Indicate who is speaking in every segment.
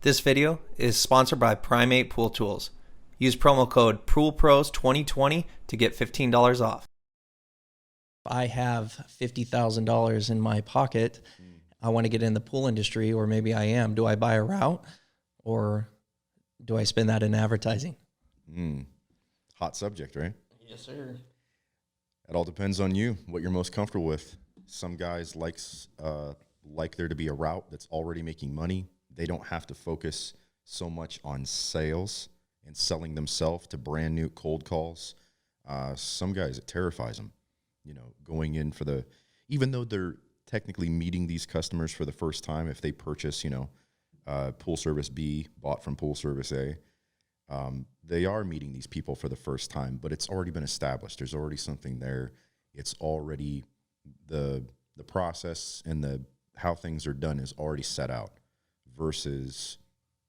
Speaker 1: This video is sponsored by Primate Pool Tools. Use promo code POOLPROS2020 to get $15 off. I have $50,000 in my pocket. I want to get in the pool industry, or maybe I am. Do I buy a route, or do I spend that in advertising?
Speaker 2: Hot subject, right?
Speaker 1: Yes, sir.
Speaker 2: It all depends on you, what you're most comfortable with. Some guys like there to be a route that's already making money. They don't have to focus so much on sales and selling themselves to brand new cold calls. Some guys, it terrifies them, going in for even though they're technically meeting these customers for the first time, if they purchase, Pool Service B bought from Pool Service A, they are meeting these people for the first time, but it's already been established. There's already something there. It's already the process and how things are done is already set out versus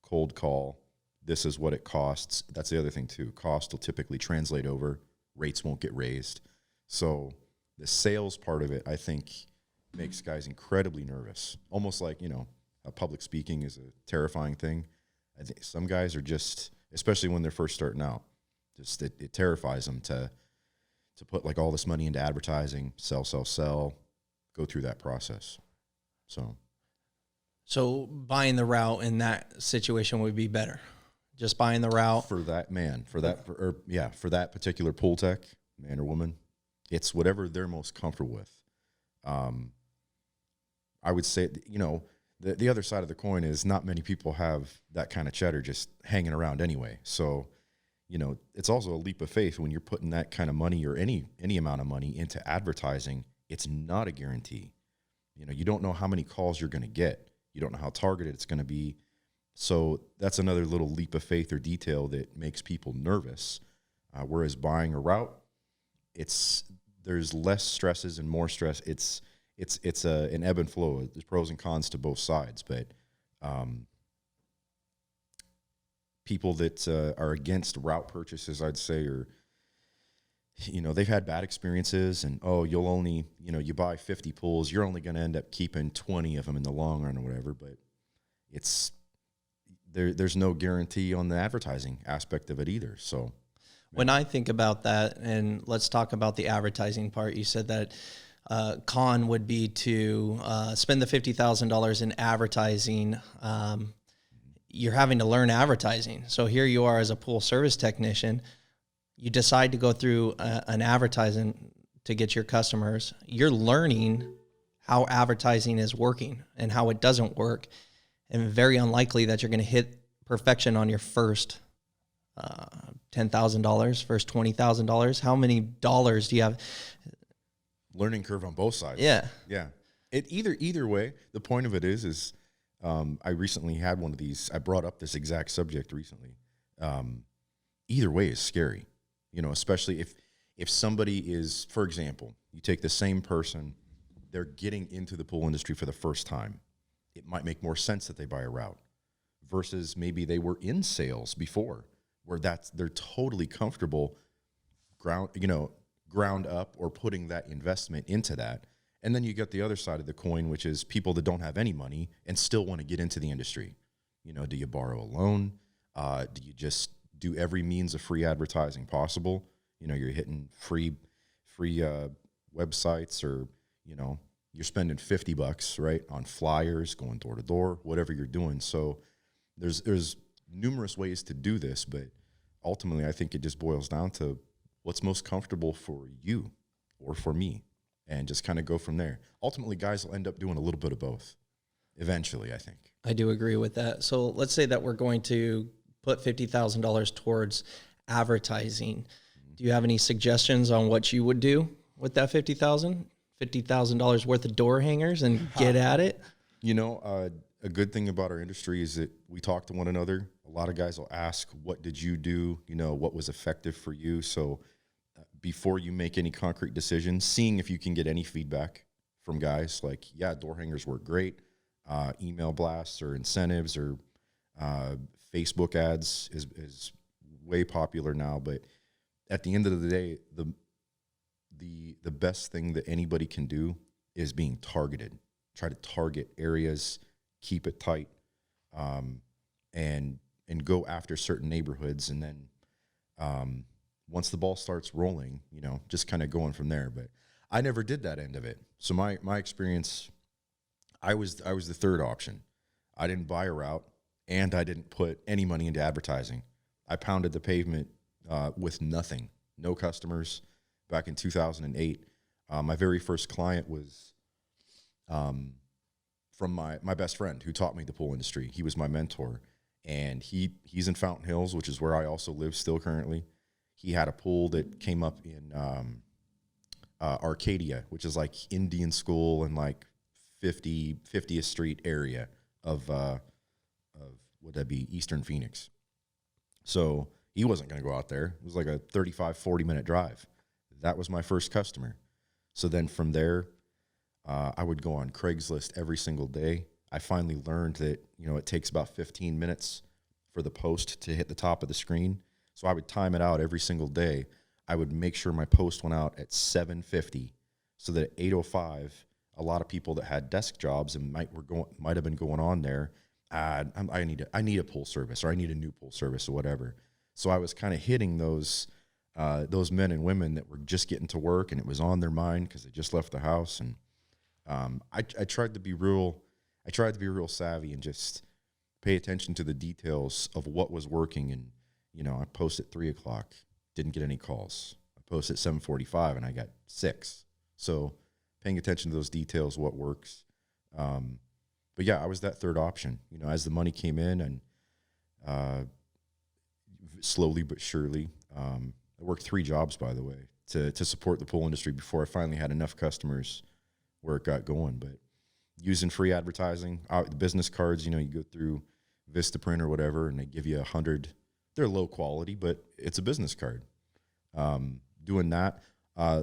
Speaker 2: cold call. This is what it costs. That's the other thing too. Cost will typically translate over. Rates won't get raised. So the sales part of it, I think, makes guys incredibly nervous. Almost like, public speaking is a terrifying thing. I think some guys are just, especially when they're first starting out, just it terrifies them to put like all this money into advertising, sell, go through that process.
Speaker 1: So buying the route in that situation would be better. Just buying the route
Speaker 2: for that particular pool tech, man or woman, it's whatever they're most comfortable with. I would say, the other side of the coin is not many people have that kind of cheddar just hanging around anyway. So, it's also a leap of faith when you're putting that kind of money or any amount of money into advertising. It's not a guarantee. You don't know how many calls you're going to get. You don't know how targeted it's going to be. So that's another little leap of faith or detail that makes people nervous. Whereas buying a route, there's less stresses and more stress. It's an ebb and flow. There's pros and cons to both sides, but people that are against route purchases, I'd say, are, they've had bad experiences, and you'll only, you buy 50 pools, you're only going to end up keeping 20 of them in the long run or whatever. But there's no guarantee on the advertising aspect of it either. So
Speaker 1: when I think about that, and let's talk about the advertising part, you said that con would be to spend the $50,000 in advertising. You're having to learn advertising. So here you are as a pool service technician. You decide to go through an advertising to get your customers. You're learning how advertising is working and how it doesn't work. And very unlikely that you're going to hit perfection on your first $10,000, first $20,000. How many dollars do you have?
Speaker 2: Learning curve on both sides.
Speaker 1: Yeah.
Speaker 2: Either way, the point of it is I recently had one of these. I brought up this exact subject recently. Either way is scary, especially if somebody is, for example, you take the same person, they're getting into the pool industry for the first time. It might make more sense that they buy a route versus maybe they were in sales before, where they're totally comfortable ground up or putting that investment into that. And then you get the other side of the coin, which is people that don't have any money and still want to get into the industry. Do you borrow a loan? Do you just do every means of free advertising possible? You're hitting free websites, or, you're spending $50, right, on flyers, going door to door, whatever you're doing. So there's numerous ways to do this, but ultimately I think it just boils down to what's most comfortable for you or for me, and just kind of go from there. Ultimately, guys will end up doing a little bit of both eventually, I think.
Speaker 1: I do agree with that. So let's say that we're going to put $50,000 towards advertising. Do you have any suggestions on what you would do with that $50,000 worth of door hangers and get at it?
Speaker 2: A good thing about our industry is that we talk to one another. A lot of guys will ask, what did you do? What was effective for you? So before you make any concrete decisions, seeing if you can get any feedback from guys like, yeah, door hangers work great. Email blasts or incentives or Facebook ads is way popular now. But at the end of the day, the best thing that anybody can do is being targeted. Try to target areas, keep it tight. and go after certain neighborhoods, and then once the ball starts rolling, just kind of going from there. But I never did that end of it. So my experience, I was the third option. I didn't buy a route, and I didn't put any money into advertising. I pounded the pavement with nothing, no customers. Back in 2008, my very first client was from my best friend who taught me the pool industry. He was my mentor, and he's in Fountain Hills, which is where I also live still currently. He had a pool that came up in Arcadia, which is like Indian School and like 50th Street area of would that be Eastern Phoenix. So he wasn't going to go out there. It was like a 35, 40-minute drive. That was my first customer. So then from there, I would go on Craigslist every single day. I finally learned that, it takes about 15 minutes for the post to hit the top of the screen. So I would time it out every single day. I would make sure my post went out at 7:50, so that at 8:05, a lot of people that had desk jobs and might have been going on there, I need a pool service, or I need a new pool service, or whatever. So I was kind of hitting those men and women that were just getting to work, and it was on their mind because they just left the house. And I tried to be real savvy and just pay attention to the details of what was working. And I posted at 3:00, didn't get any calls. I posted at 7:45, and I got 6. So paying attention to those details, what works. But yeah, I was that third option. As the money came in, and slowly but surely, I worked 3 jobs, by the way, to support the pool industry before I finally had enough customers where it got going. But using free advertising, the business cards, you go through Vistaprint or whatever, and they give you 100. They're low quality, but it's a business card. Doing that,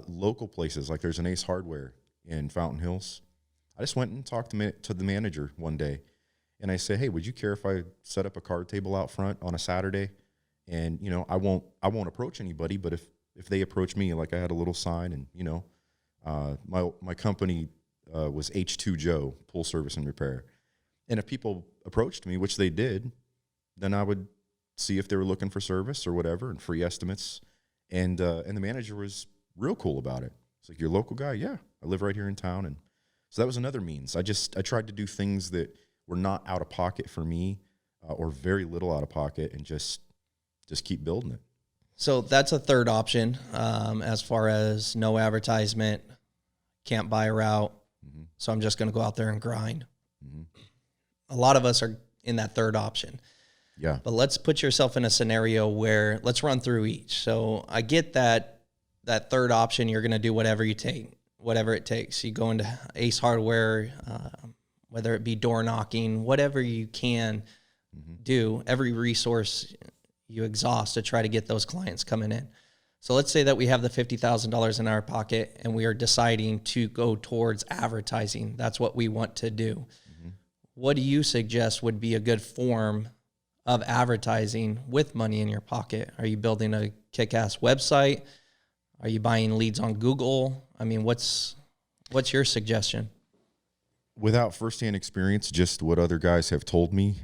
Speaker 2: local places, like there's an Ace Hardware in Fountain Hills. I just went and talked to the manager one day, and I said, "Hey, would you care if I set up a card table out front on a Saturday? And I won't approach anybody, but if they approach me, like I had a little sign, and my company was H2 Joe Pool Service and Repair, and if people approached me, which they did, then I would see if they were looking for service or whatever, and free estimates. And the manager was real cool about it. It's like, "You're a local guy?" "Yeah, I live right here in town." And so that was another means. I tried to do things that were not out of pocket for me, or very little out of pocket, and just keep building it.
Speaker 1: So that's a third option, as far as no advertisement, can't buy a route.
Speaker 2: Mm-hmm.
Speaker 1: So I'm just going to go out there and grind.
Speaker 2: Mm-hmm.
Speaker 1: A lot of us are in that third option.
Speaker 2: Yeah.
Speaker 1: But let's put yourself in a scenario where let's run through each. So I get that third option, you're going to do whatever it takes. You go into Ace Hardware, whether it be door knocking, whatever you can do, every resource you exhaust to try to get those clients coming in. So let's say that we have the $50,000 in our pocket, and we are deciding to go towards advertising. That's what we want to do. Mm-hmm. What do you suggest would be a good form of advertising with money in your pocket? Are you building a kick-ass website? Are you buying leads on Google? I mean, what's your suggestion?
Speaker 2: Without firsthand experience, just what other guys have told me,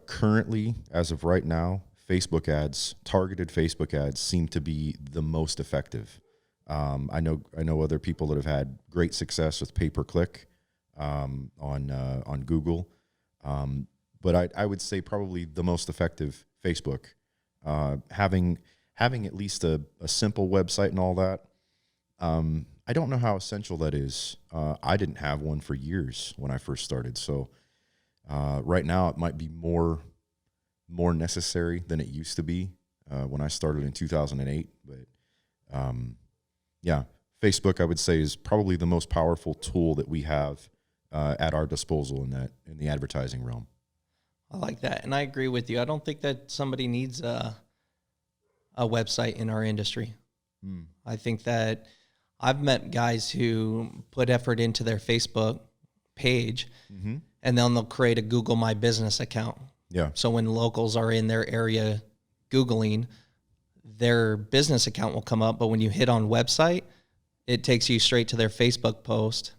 Speaker 2: currently, as of right now, Facebook ads, targeted Facebook ads, seem to be the most effective. I know other people that have had great success with pay-per-click on Google, but I would say probably the most effective Facebook. Having at least a simple website and all that. I don't know how essential that is. I didn't have one for years when I first started, so right now it might be more necessary than it used to be when I started in 2008. But yeah, Facebook, I would say, is probably the most powerful tool that we have at our disposal in the advertising realm.
Speaker 1: I like that, and I agree with you. I don't think that somebody needs a website in our industry. I think that I've met guys who put effort into their Facebook page, and then they'll create a Google My Business account.
Speaker 2: Yeah.
Speaker 1: So when locals are in their area Googling, their business account will come up, but when you hit on website, it takes you straight to their Facebook post,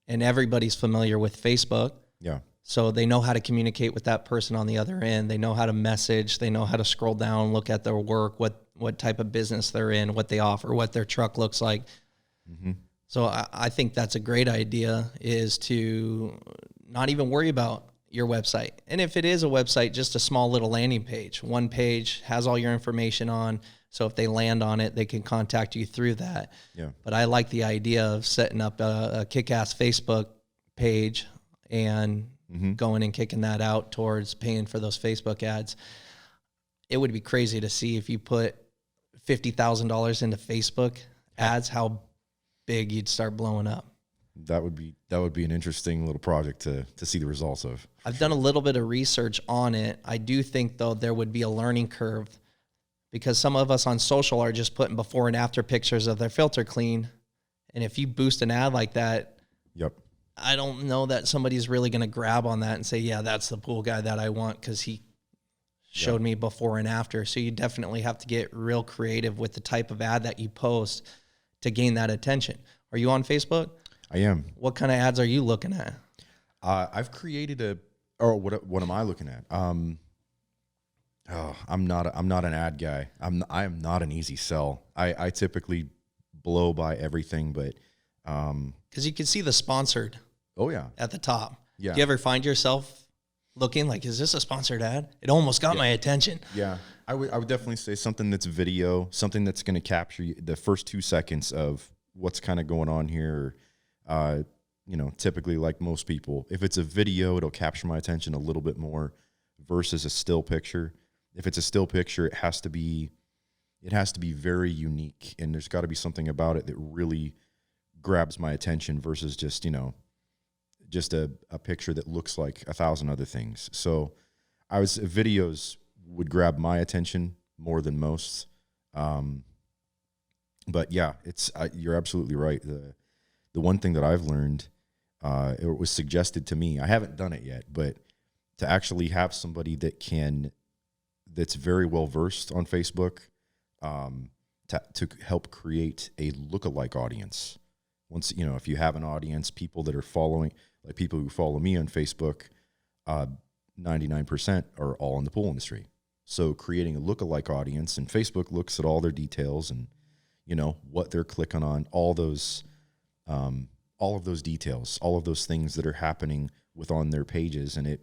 Speaker 1: and everybody's familiar with Facebook.
Speaker 2: Yeah.
Speaker 1: So they know how to communicate with that person on the other end. They know how to message. They know how to scroll down, look at their work, what type of business they're in, what they offer, what their truck looks like.
Speaker 2: Mm-hmm.
Speaker 1: So I think that's a great idea, is to not even worry about your website. And if it is a website, just a small little landing page. One page has all your information on. So if they land on it, they can contact you through that.
Speaker 2: Yeah.
Speaker 1: But I like the idea of setting up a kick-ass Facebook page and going and kicking that out towards paying for those Facebook ads. It would be crazy to see if you put $50,000 into Facebook ads, how big you'd start blowing up.
Speaker 2: That would be an interesting little project to see the results of.
Speaker 1: I've done a little bit of research on it. I do think, though, there would be a learning curve, because some of us on social are just putting before and after pictures of their filter clean. And if you boost an ad like that,
Speaker 2: Yep.
Speaker 1: I don't know that somebody's really going to grab on that and say, yeah, that's the pool guy that I want because he showed me before and after. So you definitely have to get real creative with the type of ad that you post to gain that attention. Are you on Facebook?
Speaker 2: I am.
Speaker 1: What kind of ads are you looking at?
Speaker 2: I've created what am I looking at? I'm not an ad guy. I am not an easy sell. I typically blow by everything, but
Speaker 1: because you can see the sponsored
Speaker 2: oh yeah,
Speaker 1: at the top.
Speaker 2: Yeah.
Speaker 1: Do you ever find yourself looking like, is this a sponsored ad? It almost got my attention.
Speaker 2: yeah. I would definitely say something that's video, something that's going to capture the first 2 seconds of what's kind of going on here. Typically, like most people, if it's a video, it'll capture my attention a little bit more versus a still picture. If it's a still picture, it has to be very unique, and there's got to be something about it that really grabs my attention versus just a picture that looks like 1,000 other things. So videos would grab my attention more than most. But yeah, you're absolutely right. The one thing that I've learned, it was suggested to me, I haven't done it yet, but to actually have somebody that's very well versed on Facebook, to help create a lookalike audience. Once, if you have an audience, people that are following, like people who follow me on Facebook, 99% are all in the pool industry. So creating a lookalike audience, and Facebook looks at all their details and, what they're clicking on, all of those details, all of those things that are happening on their pages. And it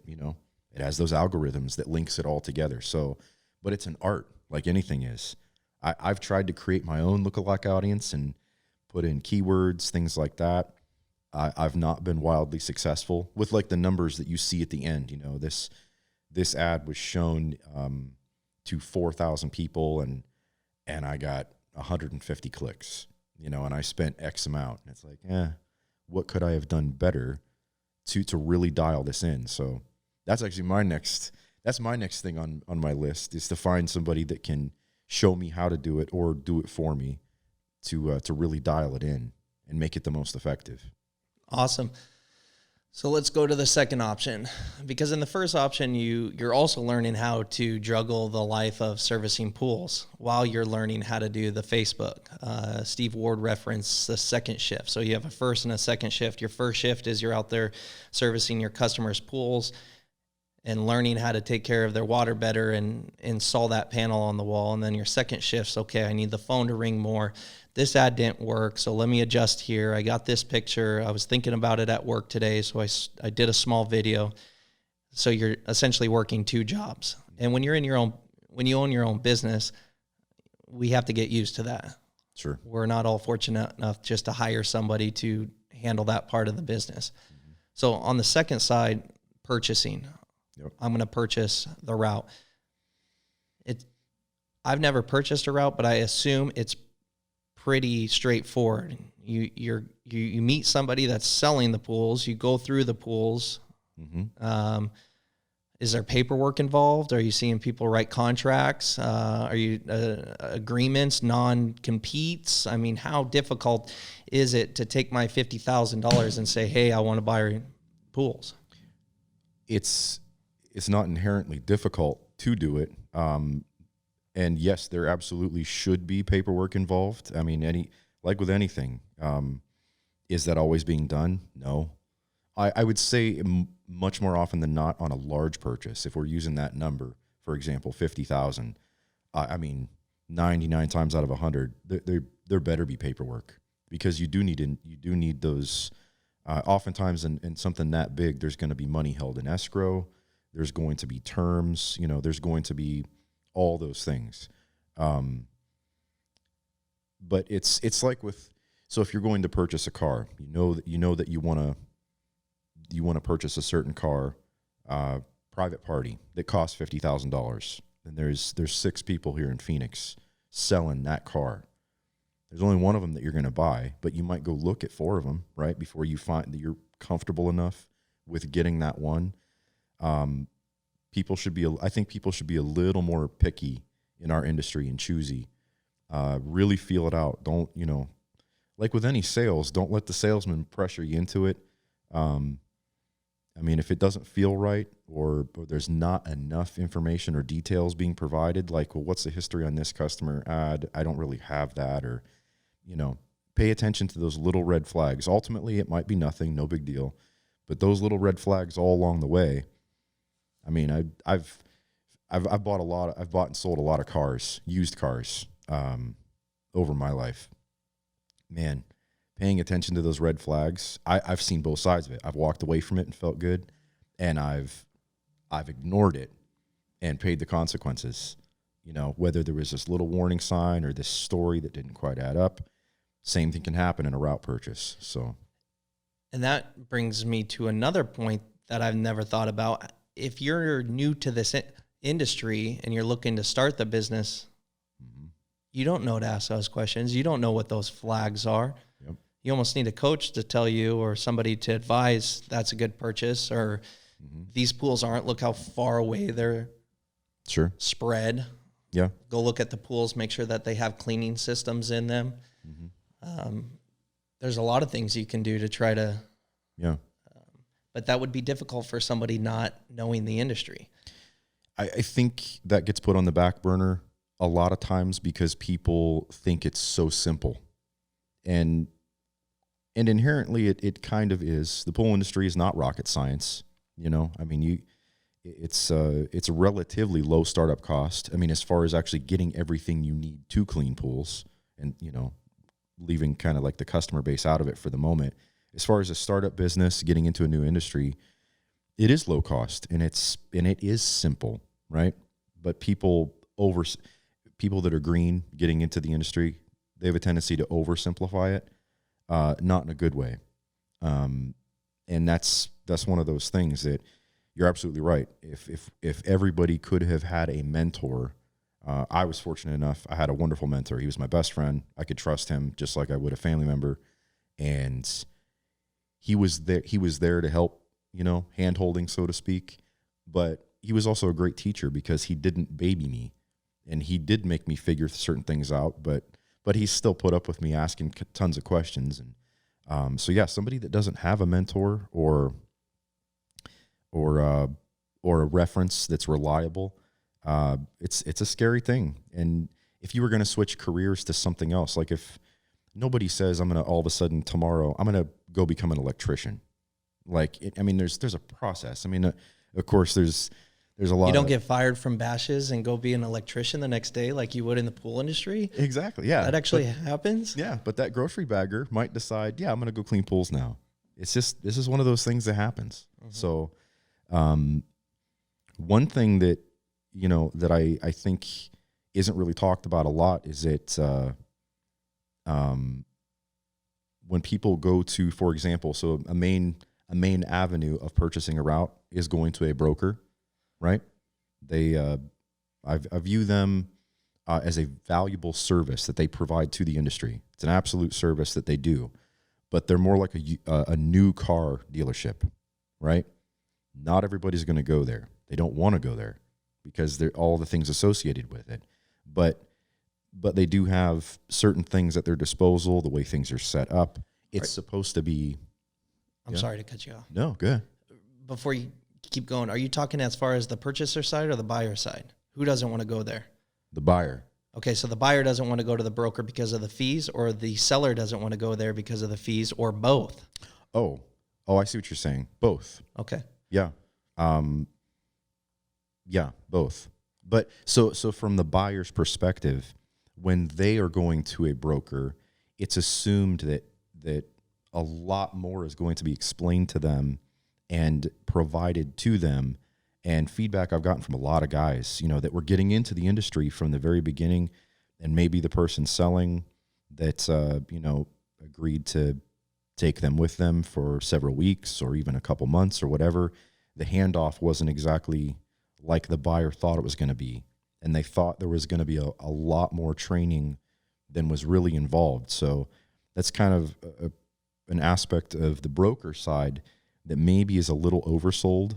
Speaker 2: has those algorithms that links it all together. So, but it's an art, like anything is. I've tried to create my own lookalike audience and put in keywords, things like that. I've not been wildly successful with like the numbers that you see at the end. This ad was shown to 4,000 people, and I got 150 clicks. And I spent X amount. And it's like, what could I have done better to really dial this in? So that's actually my next thing on my list, is to find somebody that can show me how to do it or do it for me to really dial it in and make it the most effective.
Speaker 1: Awesome. So let's go to the second option, because in the first option, you're also learning how to juggle the life of servicing pools while you're learning how to do the Facebook. Steve Ward referenced the second shift. So you have a first and a second shift. Your first shift is you're out there servicing your customers' pools and learning how to take care of their water better and install that panel on the wall. And then your second shift's, okay, I need the phone to ring more. This ad didn't work, so let me adjust here. I got this picture. I was thinking about it at work today, so I did a small video. So you're essentially working two jobs. And when you own your own business, we have to get used to that.
Speaker 2: Sure.
Speaker 1: We're not all fortunate enough just to hire somebody to handle that part of the business. Mm-hmm. So on the second side, purchasing. Yep. I'm going to purchase the route. I've never purchased a route, but I assume it's pretty straightforward. You meet somebody that's selling the pools. You go through the pools. Mm-hmm. Is there paperwork involved? Are you seeing people write contracts? Are you agreements, non-competes? I mean, how difficult is it to take my $50,000 and say, hey, I want to buy pools?
Speaker 2: It's not inherently difficult to do it. And yes, there absolutely should be paperwork involved. I mean, like with anything, is that always being done? No. I would say much more often than not on a large purchase, if we're using that number, for example, 50,000, I mean, 99 times out of 100, there better be paperwork, because you do need those. Oftentimes in something that big, there's going to be money held in escrow. There's going to be terms, there's going to be all those things. But it's like so if you're going to purchase a car, you know that you want to purchase a certain car, private party that costs $50,000. And there's 6 people here in Phoenix selling that car. There's only one of them that you're going to buy, but you might go look at 4 of them, right, before you find that you're comfortable enough with getting that one. I think people should be a little more picky in our industry and choosy. Really feel it out. Don't, like with any sales, don't let the salesman pressure you into it. I mean, if it doesn't feel right, or there's not enough information or details being provided, like, well, what's the history on this customer? I don't really have that, or, pay attention to those little red flags. Ultimately, it might be nothing, no big deal, but those little red flags all along the way. I mean, I've bought and sold a lot of cars, used cars, over my life. Man, paying attention to those red flags, I've seen both sides of it. I've walked away from it and felt good, and I've ignored it and paid the consequences. Whether there was this little warning sign or this story that didn't quite add up, same thing can happen in a route purchase. So,
Speaker 1: and that brings me to another point that I've never thought about. If you're new to this industry and you're looking to start the business, you don't know to ask those questions. You don't know what those flags are.
Speaker 2: Yep.
Speaker 1: You almost need a coach to tell you, or somebody to advise that's a good purchase, or these pools aren't. Look how far away they're spread.
Speaker 2: Yeah.
Speaker 1: Go look at the pools, make sure that they have cleaning systems in them. There's a lot of things you can do to try to, but that would be difficult for somebody not knowing the industry.
Speaker 2: I think that gets put on the back burner a lot of times because people think it's so simple, and inherently it kind of is. The pool industry is not rocket science. I mean, it's a relatively low startup cost. I mean, as far as actually getting everything you need to clean pools, and leaving kind of like the customer base out of it for the moment. As far as a startup business, getting into a new industry, it is low cost, and it is simple, right? But people that are green getting into the industry, they have a tendency to oversimplify it, not in a good way. And that's one of those things that you're absolutely right. If everybody could have had a mentor, I was fortunate enough. I had a wonderful mentor. He was my best friend. I could trust him just like I would a family member, and he was there. He was there to help, hand holding, so to speak. But he was also a great teacher because he didn't baby me, and he did make me figure certain things out. But he still put up with me asking tons of questions. And so yeah, somebody that doesn't have a mentor or a reference that's reliable, it's a scary thing. And if you were going to switch careers to something else, like if nobody says I'm going to all of a sudden tomorrow I'm going to go become an electrician, there's a process. I mean, of course there's a lot.
Speaker 1: You don't get fired from Bashes and go be an electrician the next day like you would in the pool industry.
Speaker 2: Exactly. Yeah.
Speaker 1: That actually happens.
Speaker 2: Yeah. But that grocery bagger might decide, I'm going to go clean pools now. This is one of those things that happens. So, one thing that, that I think isn't really talked about a lot is that, when people go to, for example, so a main avenue of purchasing a route is going to a broker, right? I view them as a valuable service that they provide to the industry. It's an absolute service that they do, but they're more like a new car dealership, right? Not everybody's going to go there. They don't want to go there because they're all the things associated with it. But they do have certain things at their disposal, the way things are set up. It's supposed to be.
Speaker 1: I'm sorry to cut you off.
Speaker 2: No, good.
Speaker 1: Before you keep going, are you talking as far as the purchaser side or the buyer side? Who doesn't want to go there?
Speaker 2: The buyer.
Speaker 1: Okay, so the buyer doesn't want to go to the broker because of the fees, or the seller doesn't want to go there because of the fees, or both?
Speaker 2: Oh, Oh, I see what you're saying. Both.
Speaker 1: Okay.
Speaker 2: Yeah. Yeah, both. But so from the buyer's perspective, when they are going to a broker, it's assumed that a lot more is going to be explained to them and provided to them. And feedback I've gotten from a lot of guys, that were getting into the industry from the very beginning, and maybe the person selling that agreed to take them with them for several weeks or even a couple months or whatever. The handoff wasn't exactly like the buyer thought it was going to be. And they thought there was going to be a lot more training than was really involved. So that's kind of an aspect of the broker side that maybe is a little oversold.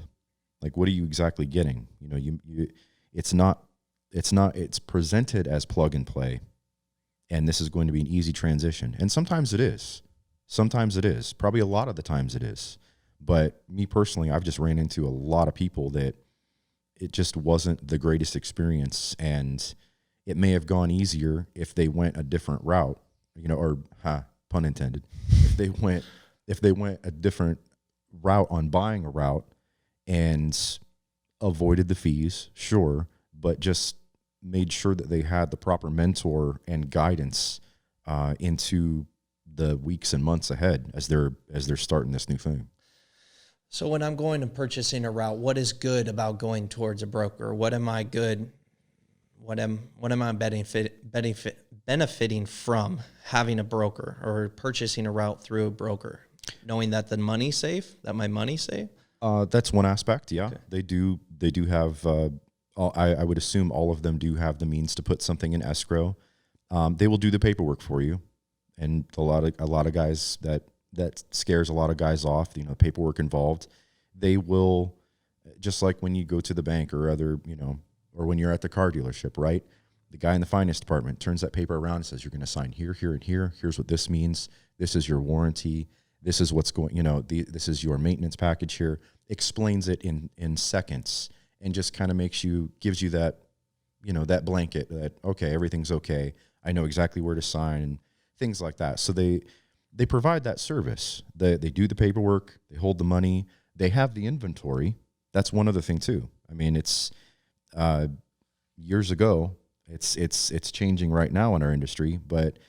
Speaker 2: Like, what are you exactly getting? It's presented as plug and play, and this is going to be an easy transition. And sometimes it is. Probably a lot of the times it is. But me personally, I've just ran into a lot of people that it just wasn't the greatest experience, and it may have gone easier if they went a different route, pun intended. If they went a different route on buying a route and avoided the fees, sure, but just made sure that they had the proper mentor and guidance into the weeks and months ahead as they're starting this new thing.
Speaker 1: So when I'm going and purchasing a route, what is good about going towards a broker? What am I good? What am I benefiting from having a broker or purchasing a route through a broker, knowing that the money's safe, that my money's safe?
Speaker 2: That's one aspect. Yeah,
Speaker 1: Okay.
Speaker 2: They do have. I would assume all of them do have the means to put something in escrow. They will do the paperwork for you, and a lot of guys that scares a lot of guys off. Paperwork involved. They will, just like when you go to the bank or other, or when you're at the car dealership, right? The guy in the finance department turns that paper around and says, "You're going to sign here, here, and here. Here's what this means. This is your warranty. This is what's going. This is your maintenance package here." Explains it in seconds and just kind of gives you that, that blanket that, okay, everything's okay. I know exactly where to sign and things like that. So they provide that service. They do the paperwork. They hold the money. They have the inventory. That's one other thing too. I mean, it's years ago. It's changing right now in our industry. But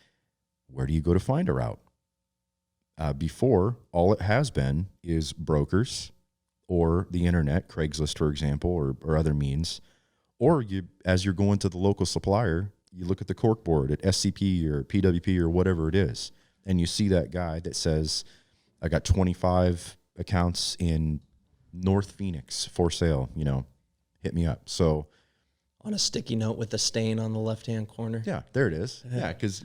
Speaker 2: where do you go to find a route? Before, all it has been is brokers or the internet, Craigslist, for example, or other means. Or as you're going to the local supplier, you look at the cork board at SCP or PWP or whatever it is, and you see that guy that says, "I got 25 accounts in North Phoenix for sale, hit me up." So
Speaker 1: On a sticky note with a stain on the left-hand corner.
Speaker 2: yeah, there it is. Yeah, because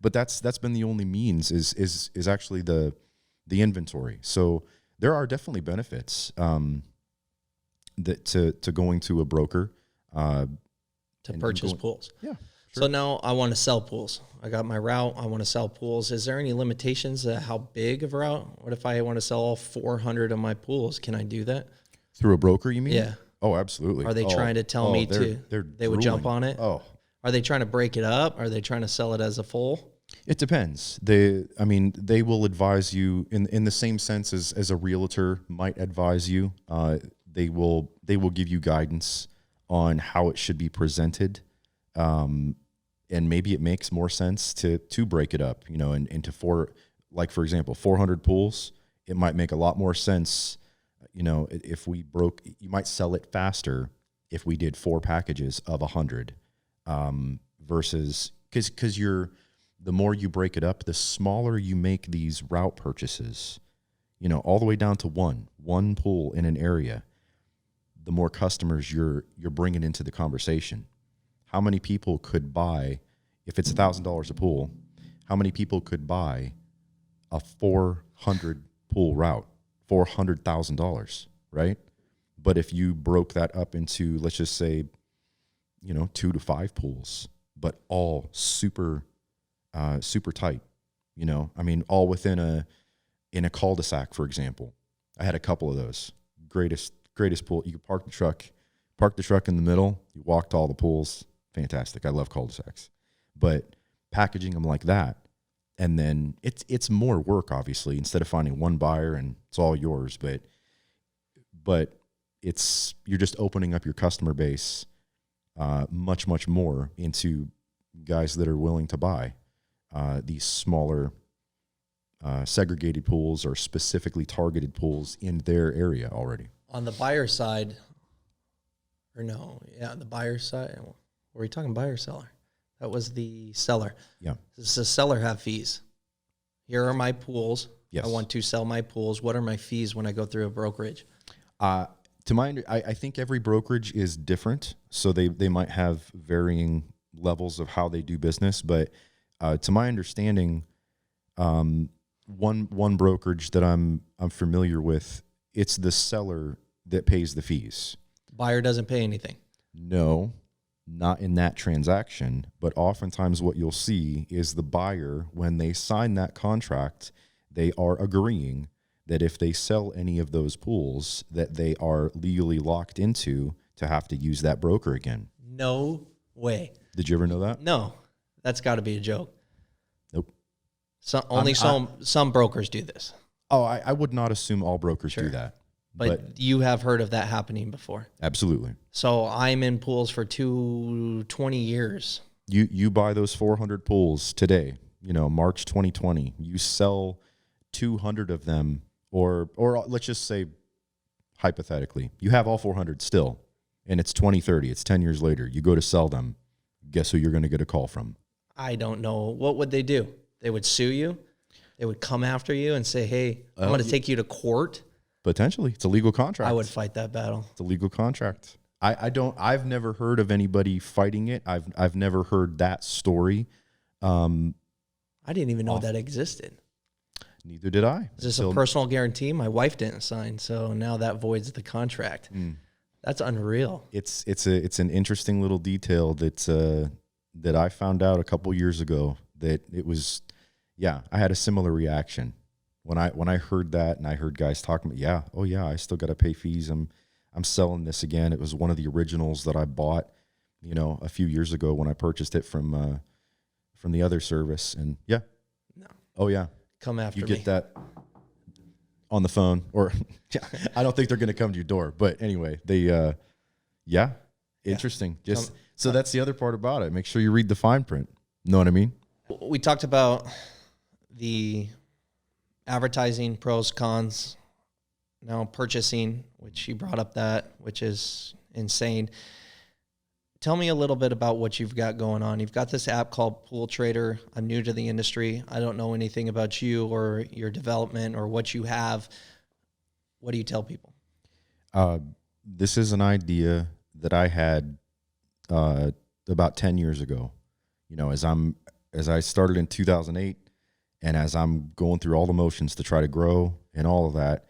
Speaker 2: but that's been the only means is actually the inventory. So there are definitely benefits that to going to a broker
Speaker 1: To purchase pools.
Speaker 2: Yeah.
Speaker 1: So now I want to sell pools. I got my route. I want to sell pools. Is there any limitations to how big of a route? What if I want to sell all 400 of my pools? Can I do that?
Speaker 2: Through a broker, you mean?
Speaker 1: Yeah.
Speaker 2: Oh, absolutely.
Speaker 1: Are they trying to tell me they would jump on it?
Speaker 2: Oh,
Speaker 1: Are they trying to break it up? Are they trying to sell it as a full?
Speaker 2: it depends. They will advise you in the same sense as a realtor might advise you. They will give you guidance on how it should be presented. And maybe it makes more sense to break it up, into for example, 400 pools. It might make a lot more sense, if we you might sell it faster if we did 4 packages of 100, versus because the more you break it up, the smaller you make these route purchases, all the way down to one pool in an area, the more customers you're bringing into the conversation. How many people could buy, if it's $1,000 a pool, how many people could buy a 400 pool route, $400,000, right? But if you broke that up into, let's just say, 2 to 5 pools, but all super tight, all within in a cul-de-sac, for example. I had a couple of those. Greatest pool. You could park the truck in the middle. You walk to all the pools. Fantastic. I love cul-de-sacs. But packaging them like that, And then it's more work, obviously, instead of finding one buyer and it's all yours. But you're just opening up your customer base much, much more into guys that are willing to buy these smaller segregated pools or specifically targeted pools in their area already.
Speaker 1: On the buyer side, the buyer side. Were we talking buyer or seller? That was the seller.
Speaker 2: Yeah.
Speaker 1: Does the seller have fees? Here are my pools.
Speaker 2: Yes.
Speaker 1: I want to sell my pools. What are my fees when I go through a brokerage?
Speaker 2: I think every brokerage is different, so they might have varying levels of how they do business. But to my understanding, one brokerage that I'm familiar with, it's the seller that pays the fees.
Speaker 1: Buyer doesn't pay anything.
Speaker 2: No, not in that transaction. But oftentimes, what you'll see is the buyer, when they sign that contract, they are agreeing that if they sell any of those pools, that they are legally locked into to have to use that broker again.
Speaker 1: No way.
Speaker 2: Did you ever know that?
Speaker 1: No, that's got to be a joke.
Speaker 2: Nope.
Speaker 1: Some brokers do this.
Speaker 2: Oh, I would not assume all brokers do that.
Speaker 1: But you have heard of that happening before.
Speaker 2: Absolutely.
Speaker 1: So I'm in pools for 20 years.
Speaker 2: You buy those 400 pools today, March 2020. You sell 200 of them, or let's just say hypothetically, you have all 400 still, and it's 2030. It's 10 years later. You go to sell them. Guess who you're going to get a call from?
Speaker 1: I don't know. What would they do? They would sue you? They would come after you and say, hey, I'm going to take you to court?
Speaker 2: Potentially. It's a legal contract.
Speaker 1: I would fight that battle.
Speaker 2: It's a legal contract. I've never heard of anybody fighting it. I've never heard that story.
Speaker 1: I didn't even know that existed.
Speaker 2: Neither did I.
Speaker 1: Is this a personal guarantee? My wife didn't sign, so now that voids the contract. That's unreal.
Speaker 2: It's an interesting little detail that I found out a couple years ago, that it was, I had a similar reaction when I heard that, and I heard guys talking about, I still got to pay fees. I'm selling this again. It was one of the originals that I bought, a few years ago when I purchased it from the other service, and
Speaker 1: come after
Speaker 2: you
Speaker 1: me.
Speaker 2: get that on the phone, or I don't think they're going to come to your door, but anyway, they interesting. So that's the other part about it. Make sure you read the fine print. Know what I mean?
Speaker 1: We talked about the advertising pros, cons, now purchasing, which you brought up which is insane. Tell me a little bit about what you've got going on. You've got this app called Pool Trader. I'm new to the industry. I don't know anything about you or your development or what you have. What do you tell people?
Speaker 2: This is an idea that I had about 10 years ago. As I started in 2008, and as I'm going through all the motions to try to grow and all of that,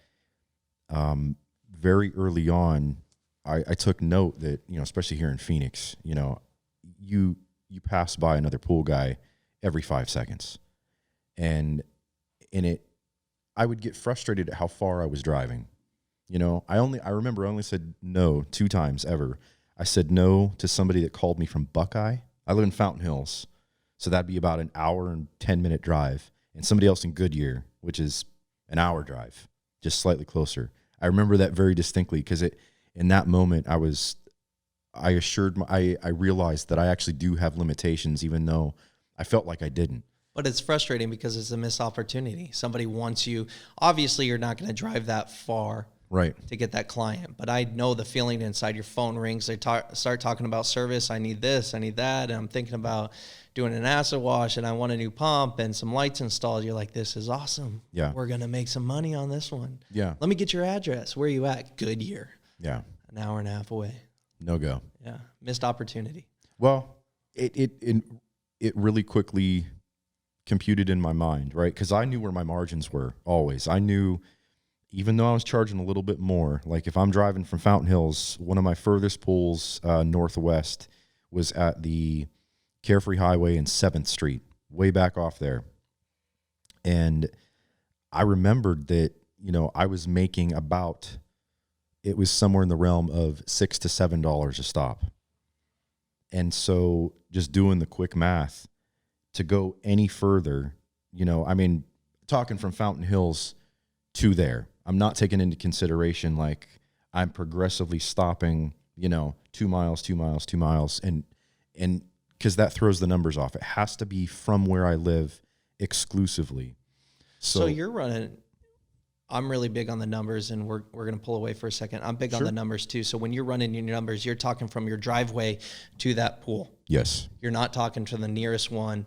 Speaker 2: very early on, I took note that, especially here in Phoenix, you pass by another pool guy every 5 seconds. And I would get frustrated at how far I was driving. I remember I only said no 2 times ever. I said no to somebody that called me from Buckeye. I live in Fountain Hills, so that'd be about an hour and 10-minute drive. And somebody else in Goodyear, which is an hour drive, just slightly closer. I remember that very distinctly because in that moment, I realized that I actually do have limitations, even though I felt like I didn't.
Speaker 1: But it's frustrating because it's a missed opportunity. Somebody wants you. Obviously, you're not going to drive that far to get that client. But I know the feeling inside. Your phone rings. They start talking about service. I need this. I need that. And I'm thinking about doing an acid wash, and I want a new pump and some lights installed. You're like, this is awesome.
Speaker 2: Yeah.
Speaker 1: We're going to make some money on this one.
Speaker 2: Yeah.
Speaker 1: Let me get your address. Where are you at? Goodyear.
Speaker 2: Yeah.
Speaker 1: An hour and a half away.
Speaker 2: No go.
Speaker 1: Yeah. Missed opportunity.
Speaker 2: Well, it really quickly computed in my mind, right? Because I knew where my margins were always. I knew, even though I was charging a little bit more, like if I'm driving from Fountain Hills, one of my furthest pools northwest was at the Carefree Highway and 7th Street, way back off there. And I remembered that, I was making it was somewhere in the realm of $6 to $7 a stop. And so just doing the quick math, to go any further, I mean, talking from Fountain Hills to there, I'm not taking into consideration like I'm progressively stopping, 2 miles, 2 miles, 2 miles, and because that throws the numbers off. It has to be from where I live exclusively.
Speaker 1: So you're running. I'm really big on the numbers, and we're going to pull away for a second. I'm big on the numbers too. So when you're running your numbers, you're talking from your driveway to that pool.
Speaker 2: Yes.
Speaker 1: You're not talking to the nearest one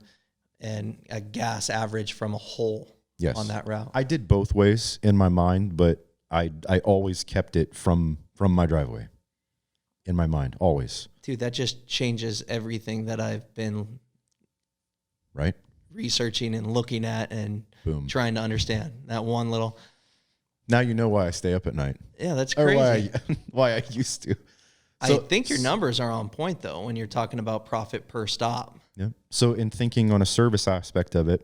Speaker 1: and a gas average from a hole on that route.
Speaker 2: I did both ways in my mind, but I always kept it from my driveway in my mind, always.
Speaker 1: Dude, that just changes everything that I've been researching and looking at and trying to understand. That one little...
Speaker 2: Now you know why I stay up at night.
Speaker 1: Yeah, that's crazy.
Speaker 2: Or why I used to.
Speaker 1: So, I think your numbers are on point, though, when you're talking about profit per stop.
Speaker 2: Yeah. So in thinking on a service aspect of it,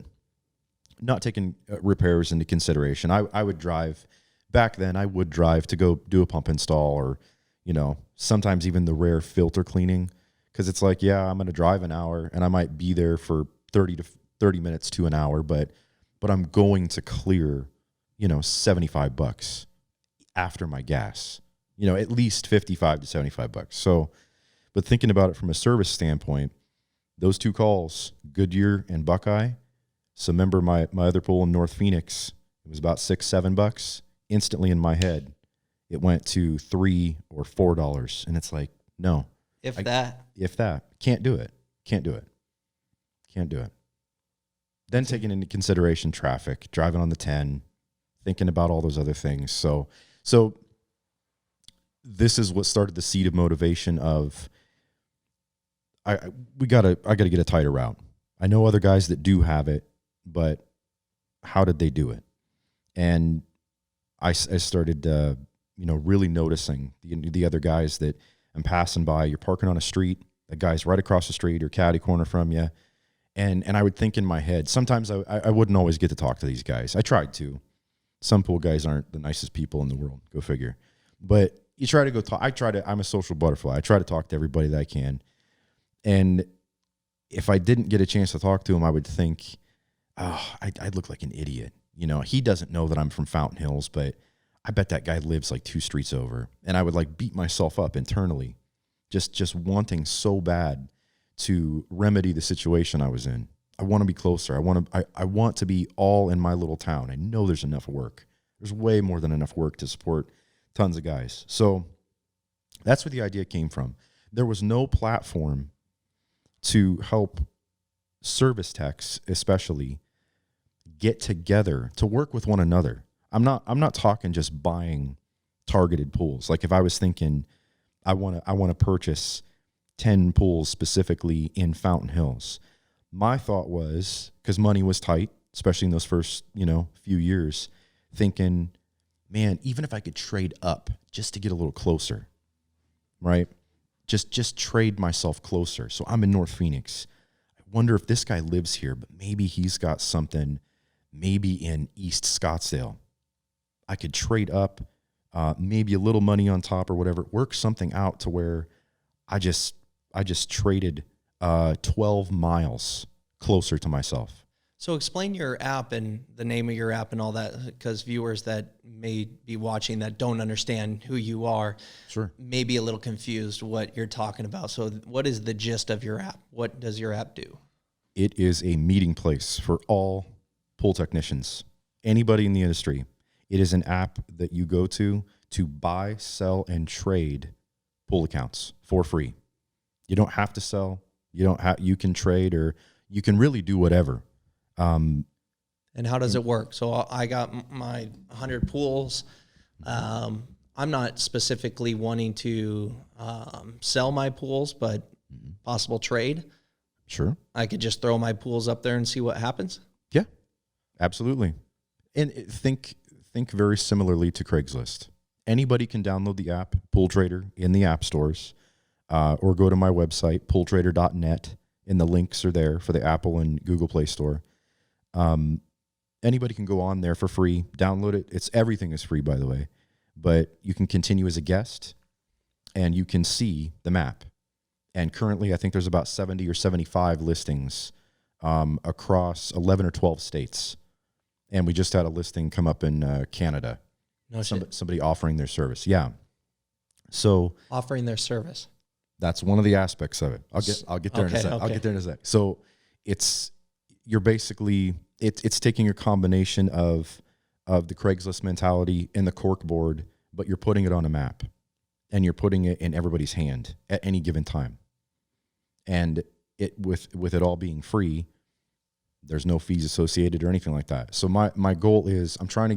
Speaker 2: not taking repairs into consideration, I would drive, back then I would drive to go do a pump install or, sometimes even the rare filter cleaning. Because it's like, yeah, I'm going to drive an hour and I might be there for 30 minutes to an hour, but I'm going to clear $75 after my gas, at least $55 to $75. So, but thinking about it from a service standpoint, those two calls, Goodyear and Buckeye. So remember my other pool in North Phoenix, it was about $6-7. Instantly in my head, it went to $3 or $4. And it's like, no.
Speaker 1: If that.
Speaker 2: Can't do it. Then taking into consideration traffic, driving on the 10, thinking about all those other things. So this is what started the seed of motivation of I gotta get a tighter route. I know other guys that do have it, but how did they do it? And I started really noticing the other guys that I'm passing by. You're parking on a street, a guy's right across the street or catty corner from you, and I would think in my head. Sometimes I wouldn't always get to talk to these guys. I tried to. Some pool guys aren't the nicest people in the world. Go figure. But you try to go talk. I'm a social butterfly. I try to talk to everybody that I can. And if I didn't get a chance to talk to him, I would think, I'd look like an idiot. He doesn't know that I'm from Fountain Hills, but I bet that guy lives like 2 streets over. And I would like beat myself up internally, just wanting so bad to remedy the situation I was in. I want to be closer. I want to be all in my little town. I know there's enough work. There's way more than enough work to support tons of guys. So that's where the idea came from. There was no platform to help service techs, especially, get together to work with one another. I'm not talking just buying targeted pools. Like if I was thinking I want to purchase 10 pools specifically in Fountain Hills. My thought was, because money was tight, especially in those first, few years, thinking, man, even if I could trade up just to get a little closer, right? Just trade myself closer. So I'm in North Phoenix. I wonder if this guy lives here, but maybe he's got something maybe in East Scottsdale. I could trade up, maybe a little money on top or whatever, work something out to where I just traded 12 miles closer to myself.
Speaker 1: So explain your app and the name of your app and all that, because viewers that may be watching that don't understand who you are, may be a little confused what you're talking about. So what is the gist of your app? What does your app do?
Speaker 2: It is a meeting place for all pool technicians, anybody in the industry. It is an app that you go to buy, sell, and trade pool accounts for free. You don't have to sell. You can trade, or you can really do whatever.
Speaker 1: And how does it work? So I got my 100 pools. I'm not specifically wanting to sell my pools, but possible trade.
Speaker 2: Sure.
Speaker 1: I could just throw my pools up there and see what happens.
Speaker 2: Yeah, absolutely. And think very similarly to Craigslist. Anybody can download the app, Pool Trader, in the app stores. Or go to my website, pooltrader.net, and the links are there for the Apple and Google Play Store. Anybody can go on there for free, download it. Everything is free, by the way, but you can continue as a guest, and you can see the map. And currently, I think there's about 70 or 75 listings across 11 or 12 states. And we just had a listing come up in Canada.
Speaker 1: No shit.
Speaker 2: Somebody offering their service. Yeah. So
Speaker 1: Offering their service.
Speaker 2: that's one of the aspects of it. I'll get there in a
Speaker 1: Okay,
Speaker 2: sec. I'll
Speaker 1: okay.
Speaker 2: get there in a sec. So you're basically it's taking a combination of the Craigslist mentality and the cork board, but you're putting it on a map and you're putting it in everybody's hand at any given time. And it with it all being free, there's no fees associated or anything like that. So my goal is I'm trying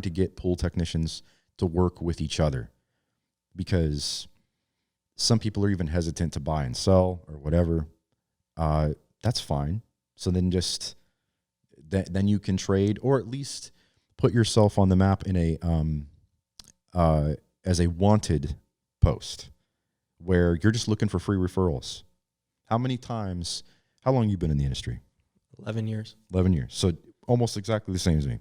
Speaker 2: to get pool technicians to work with each other, because some people are even hesitant to buy and sell or whatever. That's fine. So then then you can trade, or at least put yourself on the map in as a wanted post where you're just looking for free referrals. How long you been in the industry?
Speaker 1: 11 years.
Speaker 2: 11 years. So almost exactly the same as me.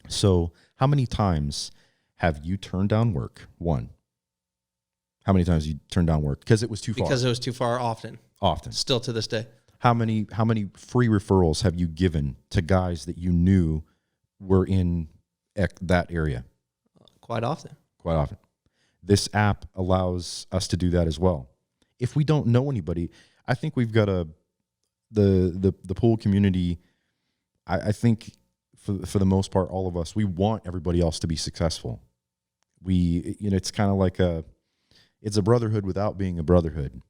Speaker 2: So how many times have you turned down work? One. How many times you turned down work because it was too far?
Speaker 1: Because it was too far often.
Speaker 2: Often.
Speaker 1: Still to this day.
Speaker 2: How many free referrals have you given to guys that you knew were in that area?
Speaker 1: Quite often.
Speaker 2: Quite often. This app allows us to do that as well. If we don't know anybody, I think we've got the pool community. I think for the most part, all of us, we want everybody else to be successful. It's kind of like it's a brotherhood without being a brotherhood.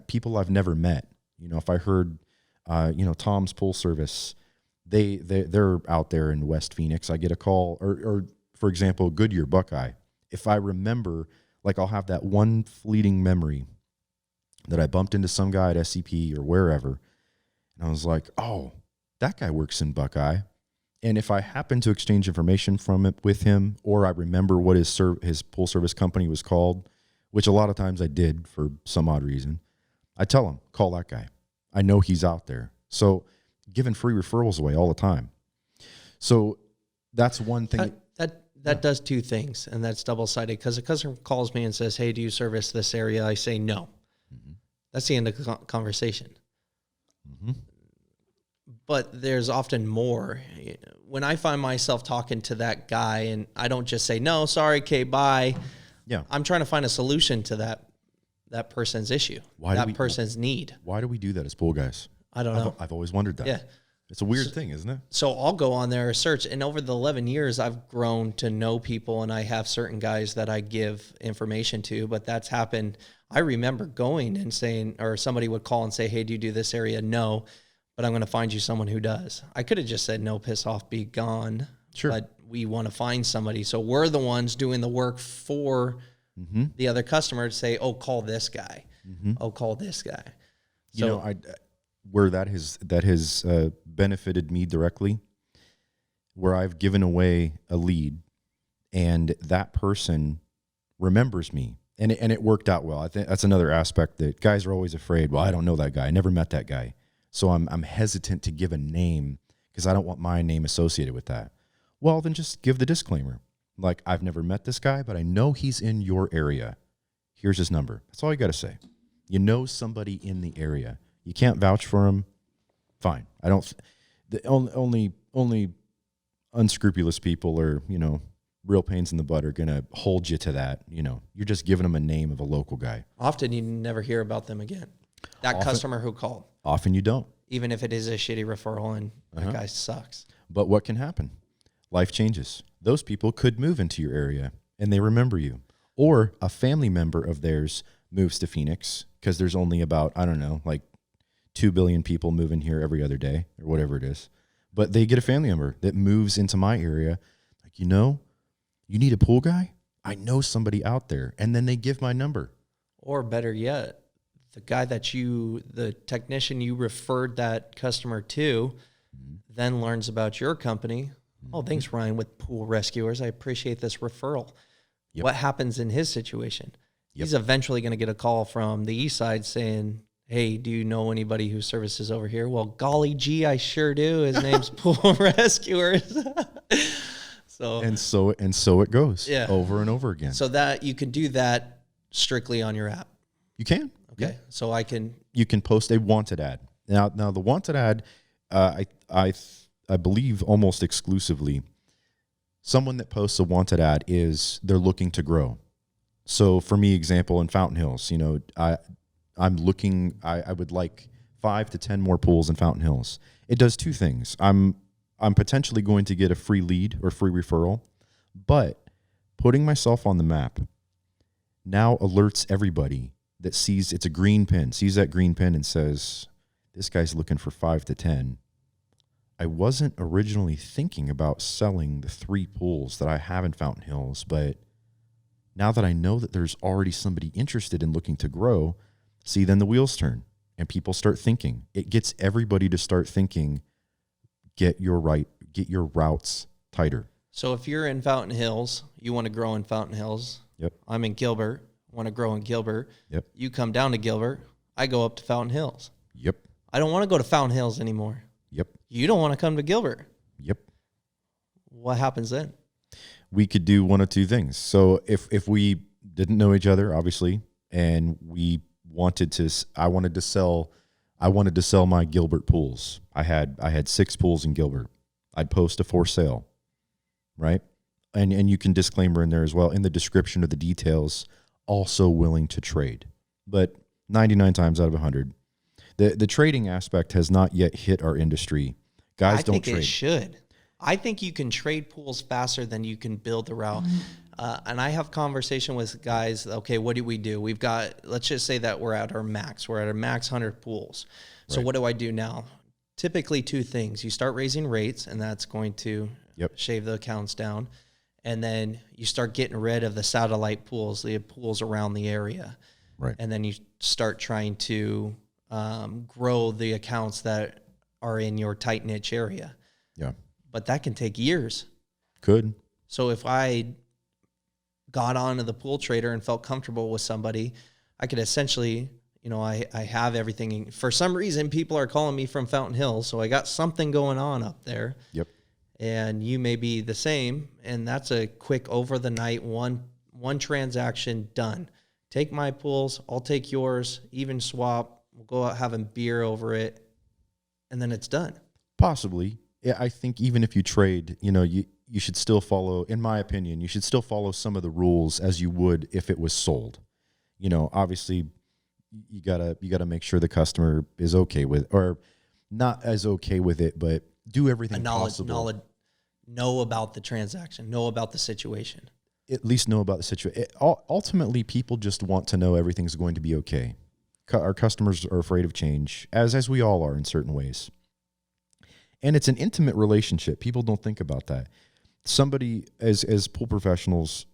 Speaker 2: People I've never met, if I heard, Tom's Pool Service, they're out there in West Phoenix. I get a call, or for example, Goodyear Buckeye. If I remember, like I'll have that one fleeting memory that I bumped into some guy at SCP or wherever, and I was like, oh, that guy works in Buckeye. And if I happen to exchange information with him, or I remember what his pool service company was called, which a lot of times I did for some odd reason, I tell him, call that guy. I know he's out there. So giving free referrals away all the time. So that's one thing.
Speaker 1: That does two things, and that's double-sided, because a customer calls me and says, hey, do you service this area? I say no. Mm-hmm. That's the end of the conversation. Mm-hmm. But there's often more. When I find myself talking to that guy, and I don't just say, no, sorry, okay, bye.
Speaker 2: Yeah.
Speaker 1: I'm trying to find a solution to that person's issue, person's need.
Speaker 2: Why do we do that as pool guys?
Speaker 1: I don't know.
Speaker 2: I've always wondered that.
Speaker 1: Yeah.
Speaker 2: It's a weird thing, isn't it?
Speaker 1: So I'll go on there, search, and over the 11 years, I've grown to know people, and I have certain guys that I give information to, but that's happened. I remember going and saying, or somebody would call and say, hey, do you do this area? No, but I'm going to find you someone who does. I could have just said, no, piss off, be gone.
Speaker 2: Sure.
Speaker 1: But we want to find somebody. So we're the ones doing the work for the other customer to say, oh, call this guy. Mm-hmm. Oh, call this guy. So,
Speaker 2: where that has benefited me directly, where I've given away a lead and that person remembers me, and it worked out well. I think that's another aspect that guys are always afraid. Well, I don't know that guy. I never met that guy. So I'm hesitant to give a name because I don't want my name associated with that. Well, then just give the disclaimer. Like, I've never met this guy, but I know he's in your area. Here's his number. That's all you got to say. You know somebody in the area. You can't vouch for him. Fine. I don't. The only unscrupulous people, or real pains in the butt, are gonna hold you to that. You're just giving them a name of a local guy.
Speaker 1: Often you never hear about them again. That customer who called.
Speaker 2: Often you don't.
Speaker 1: Even if it is a shitty referral and that guy sucks.
Speaker 2: But what can happen? Life changes. Those people could move into your area and they remember you, or a family member of theirs moves to Phoenix because there's only about 2 billion people moving here every other day or whatever it is. But they get a family member that moves into my area. Like, you need a pool guy? I know somebody out there. And then they give my number.
Speaker 1: Or better yet, the guy the technician you referred that customer to, then learns about your company. Oh, thanks, Ryan, with Pool Rescuers. I appreciate this referral. Yep. What happens in his situation? Yep. He's eventually going to get a call from the east side saying, hey, do you know anybody who services over here? Well, golly gee, I sure do. His name's Pool Rescuers. So it goes over and over again. So that you can do that strictly on your app.
Speaker 2: You can.
Speaker 1: Okay.
Speaker 2: Yeah.
Speaker 1: So you
Speaker 2: can post a wanted ad. Now the wanted ad, I believe almost exclusively, someone that posts a wanted ad is they're looking to grow. So for me, example, in Fountain Hills, I'm looking, I would like 5 to 10 more pools in Fountain Hills. It does two things. I'm potentially going to get a free lead or free referral, but putting myself on the map now alerts everybody that sees it's a green pin, sees that green pin and says, this guy's looking for 5 to 10. I wasn't originally thinking about selling the 3 pools that I have in Fountain Hills, but now that I know that there's already somebody interested in looking to grow, see, then the wheels turn and people start thinking. It gets everybody to start thinking, get your routes tighter.
Speaker 1: So if you're in Fountain Hills, you want to grow in Fountain Hills.
Speaker 2: Yep.
Speaker 1: I'm in Gilbert, want to grow in Gilbert.
Speaker 2: Yep.
Speaker 1: You come down to Gilbert, I go up to Fountain Hills.
Speaker 2: Yep.
Speaker 1: I don't want to go to Fountain Hills anymore.
Speaker 2: Yep.
Speaker 1: You don't want to come to Gilbert.
Speaker 2: Yep.
Speaker 1: What happens then?
Speaker 2: We could do one of two things. So if we didn't know each other, obviously, and I wanted to sell my Gilbert pools. I had 6 pools in Gilbert. I'd post a for sale, right? And you can disclaimer in there as well in the description of the details, also willing to trade. But 99 times out of 100, the trading aspect has not yet hit our industry. Guys don't trade.
Speaker 1: I think it should. I think you can trade pools faster than you can build the route. And I have conversation with guys, okay, what do? We've got, let's just say that we're at our max. We're at our max 100 pools. So
Speaker 2: Right.
Speaker 1: what do I do now? Typically 2 things. You start raising rates, and that's going to shave the accounts down. And then you start getting rid of the satellite pools, the pools around the area.
Speaker 2: Right.
Speaker 1: And then you start trying to grow the accounts that are in your tight niche area.
Speaker 2: Yeah.
Speaker 1: But that can take years.
Speaker 2: Could.
Speaker 1: So if I got onto the pool trader and felt comfortable with somebody, I could essentially, I have everything. For some reason, people are calling me from Fountain Hills, so I got something going on up there.
Speaker 2: Yep.
Speaker 1: And you may be the same, and that's a quick over the night, one transaction done. Take my pools, I'll take yours, even swap. We'll go out having beer over it, and then it's done.
Speaker 2: Possibly. Yeah, I think even if you trade, you should still follow, in my opinion, you should still follow some of the rules as you would if it was sold. Obviously you gotta make sure the customer is okay with, or not as okay with it, but do everything possible.
Speaker 1: Know about the transaction, know about the situation.
Speaker 2: At least know about the situation. Ultimately, people just want to know everything's going to be okay. Our customers are afraid of change, as we all are in certain ways. And it's an intimate relationship. People don't think about that. Somebody, as pool professionals,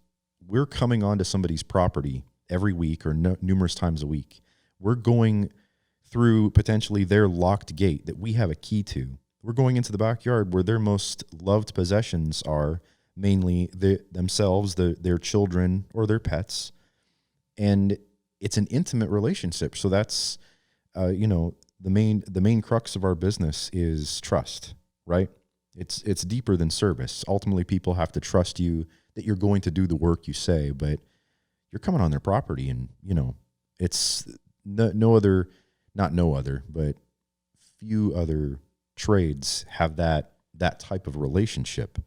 Speaker 2: we're coming onto somebody's property every week or numerous times a week. We're going through potentially their locked gate that we have a key to. We're going into the backyard where their most loved possessions are, mainly themselves, their children, or their pets. And it's an intimate relationship. So that's, the main crux of our business is trust, right? It's deeper than service. Ultimately, people have to trust you that you're going to do the work you say, but you're coming on their property, and it's but few other trades have that type of relationship.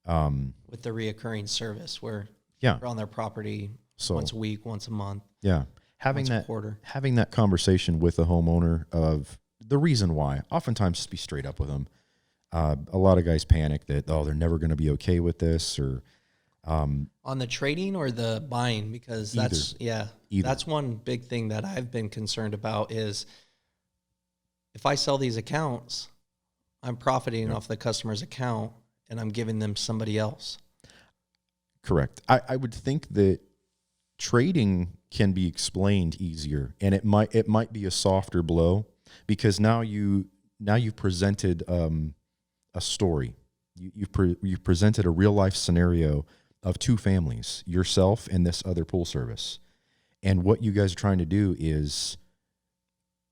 Speaker 1: With the reoccurring service where you're on their property once a week, once a month.
Speaker 2: Yeah. Having that conversation with a homeowner of the reason why, oftentimes just be straight up with them. A lot of guys panic that, they're never going to be okay with this, or
Speaker 1: on the trading or the buying, because that's one big thing that I've been concerned about is if I sell these accounts, I'm profiting off the customer's account and I'm giving them somebody else.
Speaker 2: Correct. I would think that trading can be explained easier, and it might be a softer blow because now you've presented a story. You've presented a real life scenario of 2 families, yourself and this other pool service. And what you guys are trying to do is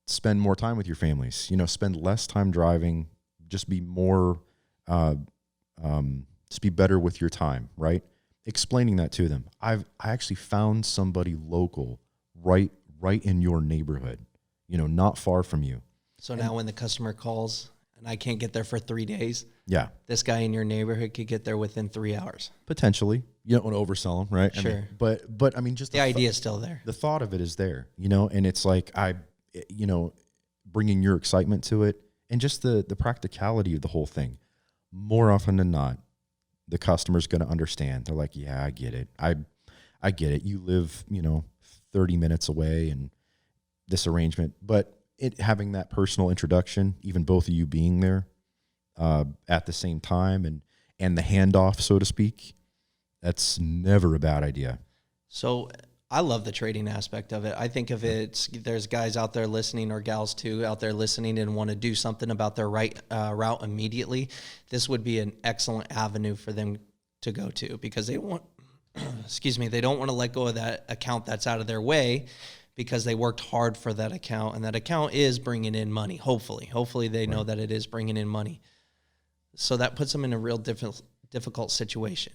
Speaker 2: spend more time with your families, spend less time driving, just be more, just be better with your time, right? Explaining that to them. I actually found somebody local right in your neighborhood, not far from you.
Speaker 1: So now when the customer calls and I can't get there for 3 days,
Speaker 2: Yeah.
Speaker 1: this guy in your neighborhood could get there within 3 hours.
Speaker 2: Potentially. You don't want to oversell them, right?
Speaker 1: Sure.
Speaker 2: I mean, but I mean, just
Speaker 1: The idea is still there.
Speaker 2: the thought of it is there, and it's like, bringing your excitement to it and just the practicality of the whole thing. More often than not, the customer's going to understand. They're like, yeah, I get it. I get it. You live, 30 minutes away and this arrangement, but having that personal introduction, even both of you being there at the same time and the handoff, so to speak, that's never a bad idea.
Speaker 1: So I love the trading aspect of it. I think if there's guys out there listening, or gals too out there listening, and want to do something about their route immediately, this would be an excellent avenue for them to go to, because they want, they don't want to let go of that account that's out of their way, because they worked hard for that account, and that account is bringing in money. Hopefully they know that it is bringing in money. So that puts them in a real difficult situation.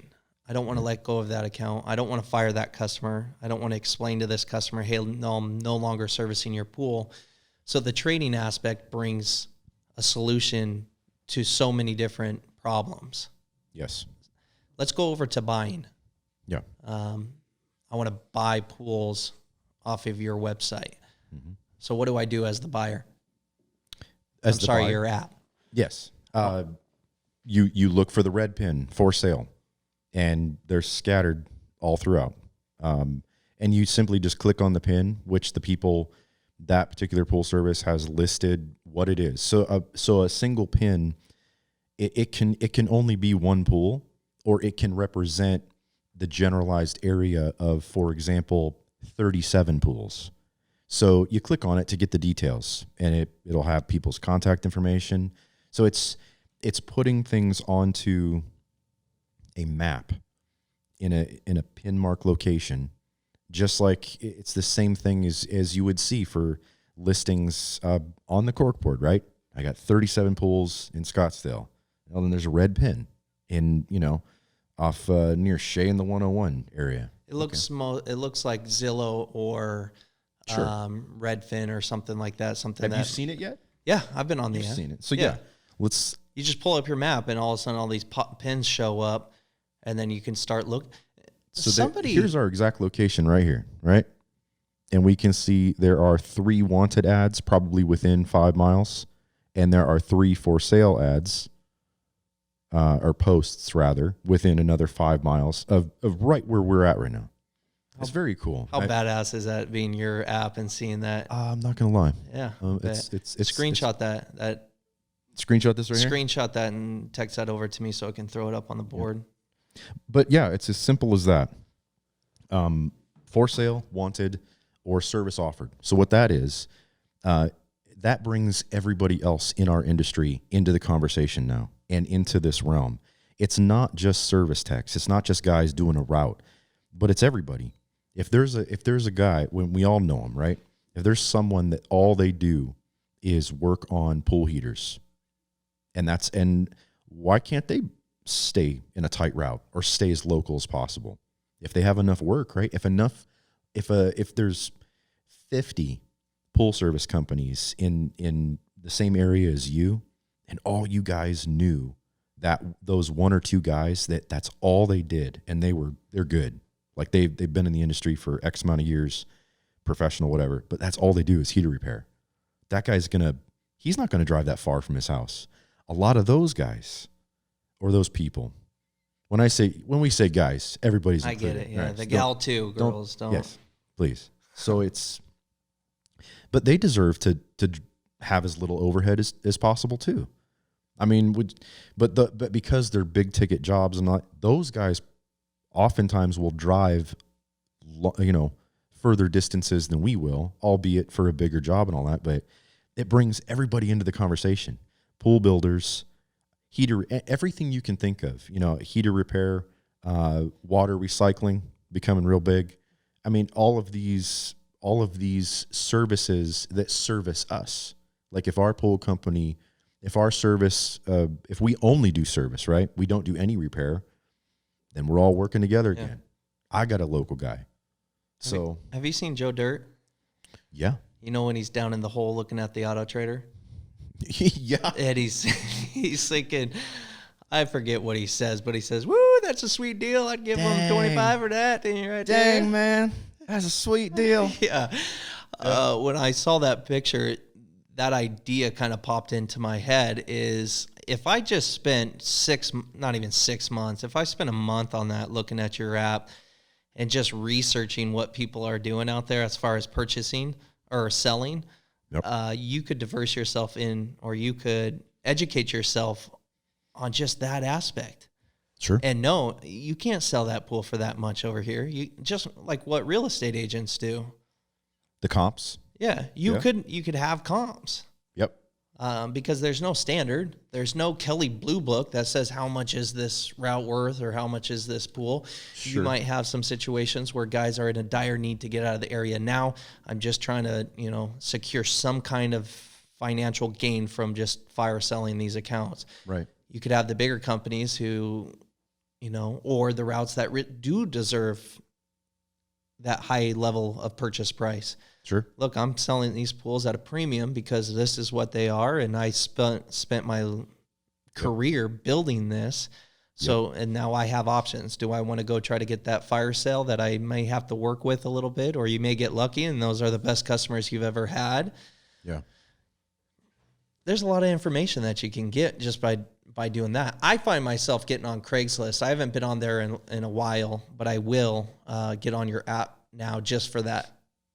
Speaker 1: I don't want to let go of that account. I don't want to fire that customer. I don't want to explain to this customer, hey, no, I'm no longer servicing your pool. So the trading aspect brings a solution to so many different problems.
Speaker 2: Yes.
Speaker 1: Let's go over to buying.
Speaker 2: Yeah.
Speaker 1: I want to buy pools off of your website. Mm-hmm. So what do I do as the buyer? Your app.
Speaker 2: Yes. You look for the red pin for sale, and they're scattered all throughout. And you simply just click on the pin, which that particular pool service has listed what it is. So a single pin, it can only be one pool, or it can represent the generalized area of, for example, 37 pools. So you click on it to get the details, and it'll have people's contact information. So it's putting things onto a map in a pin mark location, just like it's the same thing as you would see for listings on the corkboard, right? I got 37 pools in Scottsdale. Well, then there's a red pin in, off near Shea in the 101 area.
Speaker 1: It looks it looks like Zillow or Redfin or something like that.
Speaker 2: Have you seen it yet?
Speaker 1: Yeah, I've been on the app.
Speaker 2: Seen it. So yeah,
Speaker 1: you just pull up your map, and all of a sudden all these pins show up, and then you can start looking.
Speaker 2: So here's our exact location right here, right? And we can see there are 3 wanted ads probably within 5 miles, and there are 3 for sale ads, or posts rather, within another 5 miles of right where we're at right now. It's very cool.
Speaker 1: How badass is that, being your app and seeing that?
Speaker 2: I'm not gonna lie.
Speaker 1: Yeah,
Speaker 2: it's
Speaker 1: screenshot that.
Speaker 2: Screenshot this right here.
Speaker 1: Screenshot that and text that over to me so I can throw it up on the board.
Speaker 2: Yeah. But yeah, it's as simple as that. For sale, wanted, or service offered. So what that is, that brings everybody else in our industry into the conversation now and into this realm. It's not just service techs. It's not just guys doing a route, but it's everybody. If there's a guy, when we all know him, right? If there's someone that all they do is work on pool heaters, and why can't they stay in a tight route or stay as local as possible? If they have enough work, right? If there's 50 pool service companies in the same area as you, and all you guys knew that those 1 or 2 guys that's all they did, and they're good. Like they've been in the industry for X amount of years, professional, whatever, but that's all they do is heater repair. That guy's he's not gonna drive that far from his house. A lot of those guys or those people, when we say guys, everybody's included.
Speaker 1: I get it. Yeah,
Speaker 2: right?
Speaker 1: The gal too, girls don't.
Speaker 2: Yes, please. So but they deserve to have as little overhead as possible too. I mean, but because they're big ticket jobs, and those guys oftentimes will drive, further distances than we will, albeit for a bigger job and all that. But it brings everybody into the conversation. Pool builders, heater, everything you can think of, heater repair, water recycling, becoming real big. I mean, all of these services that service us. Like if our pool company, if our service, if we only do service, right? We don't do any repair, then we're all working together again. I got a local guy.
Speaker 1: Have you seen Joe Dirt?
Speaker 2: Yeah.
Speaker 1: When he's down in the hole looking at the auto trader?
Speaker 2: Yeah.
Speaker 1: And he's thinking, I forget what he says, but he says, "Woo, that's a sweet deal. I'd give him 25 for that thing right there."
Speaker 2: Dang, man. That's a sweet deal.
Speaker 1: Yeah. When I saw that picture, that idea kind of popped into my head is if I just spent not even 6 months, if I spent a month on that, looking at your app and just researching what people are doing out there as far as purchasing or selling,
Speaker 2: Yep.
Speaker 1: you could diverse yourself in, or you could educate yourself on just that aspect.
Speaker 2: Sure.
Speaker 1: And no, you can't sell that pool for that much over here. You just like what real estate agents do.
Speaker 2: The comps.
Speaker 1: Yeah, you could have comps
Speaker 2: Yep.
Speaker 1: because there's no standard. There's no Kelly Blue Book that says how much is this route worth or how much is this pool.
Speaker 2: Sure.
Speaker 1: You might have some situations where guys are in a dire need to get out of the area. Now I'm just trying to, secure some kind of financial gain from just fire selling these accounts.
Speaker 2: Right.
Speaker 1: You could have the bigger companies who, or the routes that do deserve that high level of purchase price.
Speaker 2: Sure.
Speaker 1: Look, I'm selling these pools at a premium because this is what they are, and I spent my career building this. So, and now I have options. Do I want to go try to get that fire sale that I may have to work with a little bit, or you may get lucky and those are the best customers you've ever had?
Speaker 2: Yeah.
Speaker 1: There's a lot of information that you can get just by doing that. I find myself getting on Craigslist. I haven't been on there in a while, but I will get on your app now just for that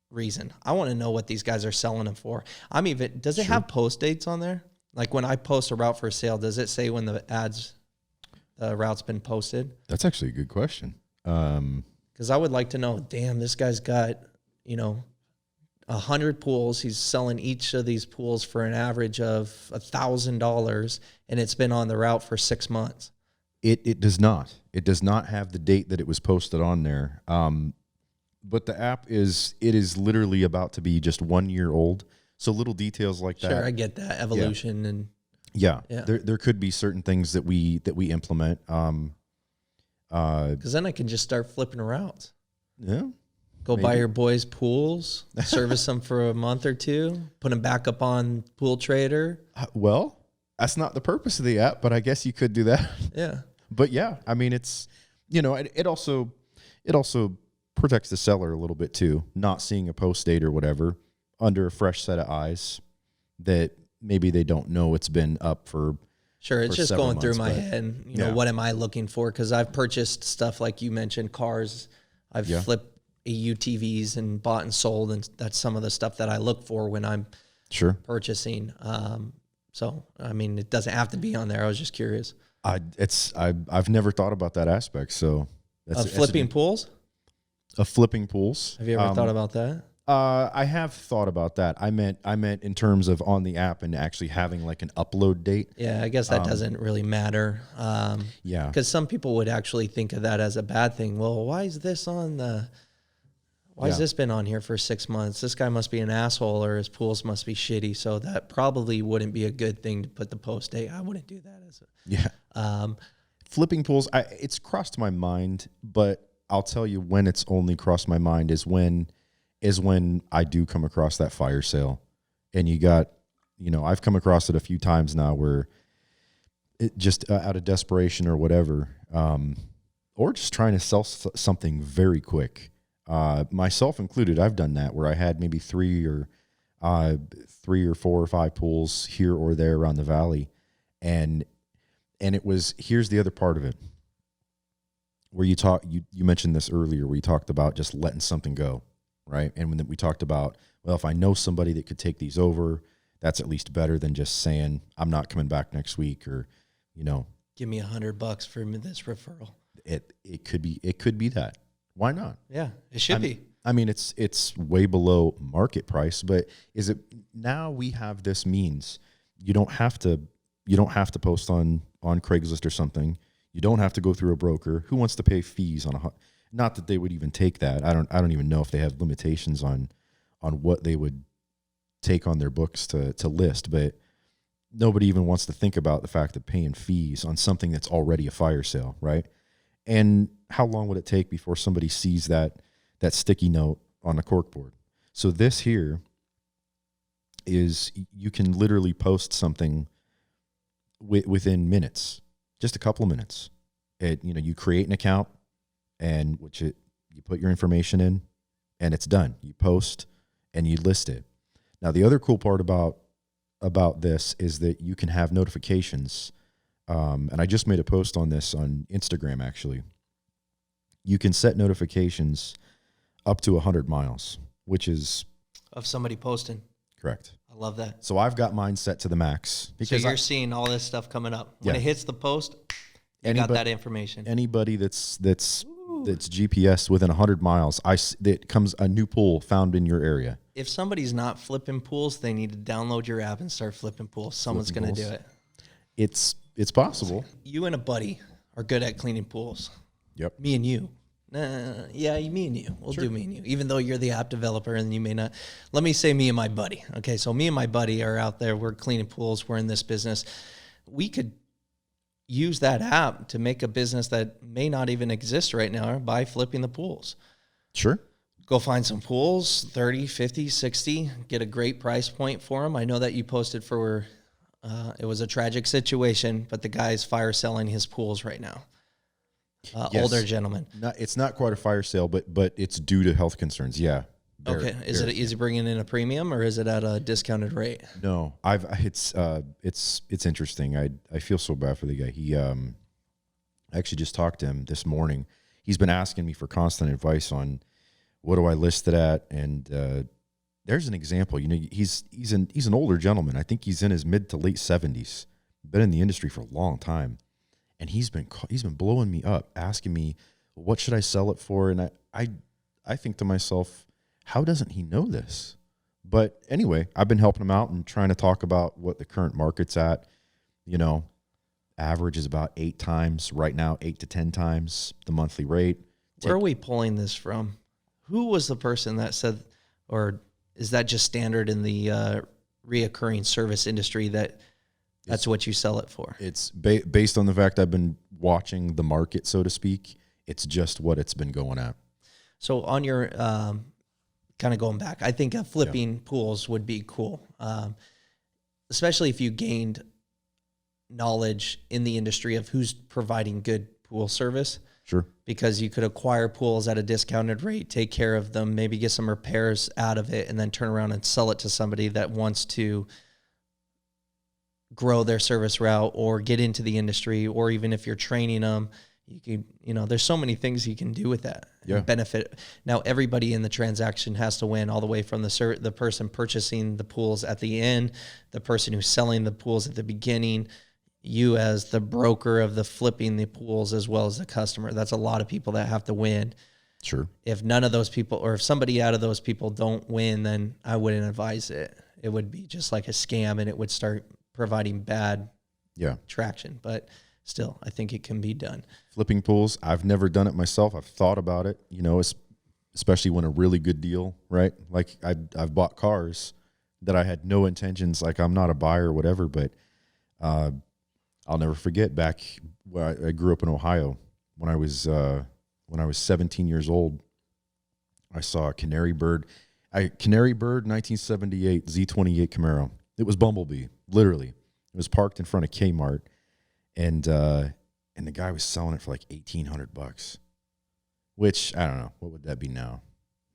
Speaker 1: reason. I want to know what these guys are selling them for. Does it have post dates on there? Like when I post a route for sale, does it say when the route's been posted?
Speaker 2: That's actually a good question.
Speaker 1: Because I would like to know, damn, this guy's got, 100 pools. He's selling each of these pools for an average of $1,000, and it's been on the route for 6 months.
Speaker 2: It does not. It does not have the date that it was posted on there. But the app is literally about to be just 1 year old. So little details like that.
Speaker 1: Sure, I get that evolution and
Speaker 2: yeah. There could be certain things that we implement.
Speaker 1: Because then I can just start flipping routes.
Speaker 2: Yeah.
Speaker 1: Go buy your boys pools, service them for a month or two, put them back up on Pool Trader.
Speaker 2: Well, that's not the purpose of the app, but I guess you could do that.
Speaker 1: Yeah.
Speaker 2: But yeah, I mean, it's, it also protects the seller a little bit too, not seeing a post date or whatever under a fresh set of eyes that maybe they don't know it's been up for.
Speaker 1: Sure, it's just going through my head. What am I looking for? Because I've purchased stuff like you mentioned, cars. I've flipped UTVs and bought and sold, and that's some of the stuff that I look for when I'm purchasing. So, I mean, it doesn't have to be on there. I was just curious.
Speaker 2: I've never thought about that aspect. So
Speaker 1: that's flipping pools.
Speaker 2: Of flipping pools.
Speaker 1: Have you ever thought about that?
Speaker 2: I have thought about that. I meant in terms of on the app and actually having like an upload date.
Speaker 1: Yeah, I guess that doesn't really matter.
Speaker 2: Yeah,
Speaker 1: because some people would actually think of that as a bad thing. Well, why is this on the? Why has this been on here for 6 months? This guy must be an asshole, or his pools must be shitty. So that probably wouldn't be a good thing to put the post date. I wouldn't do that as a
Speaker 2: flipping pools. It's crossed my mind, but I'll tell you when it's only crossed my mind is when I do come across that fire sale, and you got, I've come across it a few times now where it just out of desperation or whatever, or just trying to sell something very quick. Myself included, I've done that where I had maybe three or 4 or 5 pools here or there around the valley. And it was, here's the other part of it where you mentioned this earlier, where you talked about just letting something go. Right. And when we talked about, well, if I know somebody that could take these over, that's at least better than just saying, I'm not coming back next week, or,
Speaker 1: give me $100 for this referral.
Speaker 2: It could be that. Why not?
Speaker 1: Yeah, it should be.
Speaker 2: I mean, it's way below market price, but is it now we have this means you don't have to post on Craigslist or something. You don't have to go through a broker. Who wants to pay fees on not that they would even take that. I don't even know if they have limitations on what they would take on their books to list, but nobody even wants to think about the fact of paying fees on something that's already a fire sale, right? And how long would it take before somebody sees that sticky note on a corkboard? So this here is you can literally post something within minutes, just a couple of minutes. You create an account, and you put your information in, and it's done. You post and you list it. Now, the other cool part about this is that you can have notifications. And I just made a post on this on Instagram, actually. You can set notifications up to 100 miles, which is
Speaker 1: Of somebody posting.
Speaker 2: correct.
Speaker 1: I love that.
Speaker 2: So I've got mine set to the max.
Speaker 1: So you're seeing all this stuff coming up. When
Speaker 2: Yeah.
Speaker 1: it hits the post, you got that information.
Speaker 2: Anybody that's GPS within 100 miles, that comes a new pool found in your area.
Speaker 1: If somebody's not flipping pools, they need to download your app and start flipping pools. Someone's going to do it.
Speaker 2: It's possible.
Speaker 1: You and a buddy are good at cleaning pools.
Speaker 2: Yep.
Speaker 1: Me and you. Me and you. We'll do me and you. Even though you're the app developer and you may not. Let me say me and my buddy. Okay, so me and my buddy are out there. We're cleaning pools. We're in this business. We could use that app to make a business that may not even exist right now by flipping the pools.
Speaker 2: Sure.
Speaker 1: Go find some pools, 30, 50, 60, get a great price point for them. I know that you posted for, it was a tragic situation, but the guy's fire selling his pools right now.
Speaker 2: Yes.
Speaker 1: Older gentleman.
Speaker 2: It's not quite a fire sale, but it's due to health concerns. Yeah.
Speaker 1: Okay. Is he bringing in a premium or is it at a discounted rate?
Speaker 2: No, it's interesting. I feel so bad for the guy. I actually just talked to him this morning. He's been asking me for constant advice on what do I list it at, and there's an example. He's an older gentleman. I think he's in his mid to late 70s. Been in the industry for a long time, and he's been blowing me up, asking me what should I sell it for, and I think to myself, how doesn't he know this? But anyway, I've been helping him out and trying to talk about what the current market's at. Average is about 8 times right now, 8 to 10 times the monthly rate.
Speaker 1: Where are we pulling this from? Who was the person that said, or is that just standard in the reoccurring service industry that's what you sell it for?
Speaker 2: It's based on the fact I've been watching the market, so to speak. It's just what it's been going at.
Speaker 1: So on your kind of going back, I think flipping pools would be cool, especially if you gained knowledge in the industry of who's providing good pool service.
Speaker 2: Sure.
Speaker 1: Because you could acquire pools at a discounted rate, take care of them, maybe get some repairs out of it, and then turn around and sell it to somebody that wants to grow their service route or get into the industry, or even if you're training them, you can, there's so many things you can do with that.
Speaker 2: Yeah.
Speaker 1: Benefit. Now, everybody in the transaction has to win, all the way from the person purchasing the pools at the end, the person who's selling the pools at the beginning, you as the broker of the flipping the pools, as well as the customer. That's a lot of people that have to win.
Speaker 2: Sure.
Speaker 1: If none of those people, or if somebody out of those people don't win, then I wouldn't advise it. It would be just like a scam, and it would start providing bad traction. But still, I think it can be done.
Speaker 2: Flipping pools, I've never done it myself. I've thought about it, especially when a really good deal, right? Like I've bought cars that I had no intentions, like I'm not a buyer or whatever, but I'll never forget back where I grew up in Ohio. When I was 17 years old, I saw a Canary Bird 1978 Z28 Camaro. It was Bumblebee, literally. It was parked in front of Kmart, and the guy was selling it for like $1,800, which I don't know, what would that be now?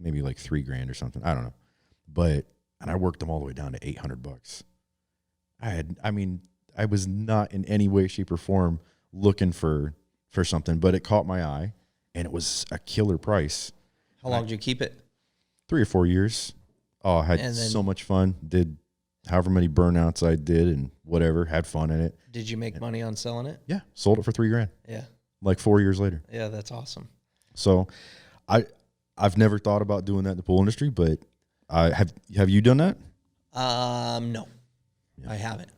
Speaker 2: Maybe like $3,000 or something. I don't know, and I worked them all the way down to $800. I was not in any way, shape, or form looking for something, but it caught my eye, and it was a killer price.
Speaker 1: How long did you keep it?
Speaker 2: 3 or 4 years. Oh, I had so much fun. Did however many burnouts I did and whatever. Had fun in it.
Speaker 1: Did you make money on selling it?
Speaker 2: Yeah, sold it for $3,000.
Speaker 1: Yeah,
Speaker 2: like 4 years later.
Speaker 1: Yeah, that's awesome.
Speaker 2: So, I've never thought about doing that in the pool industry, but have you done that?
Speaker 1: No,
Speaker 2: Yeah.
Speaker 1: I haven't.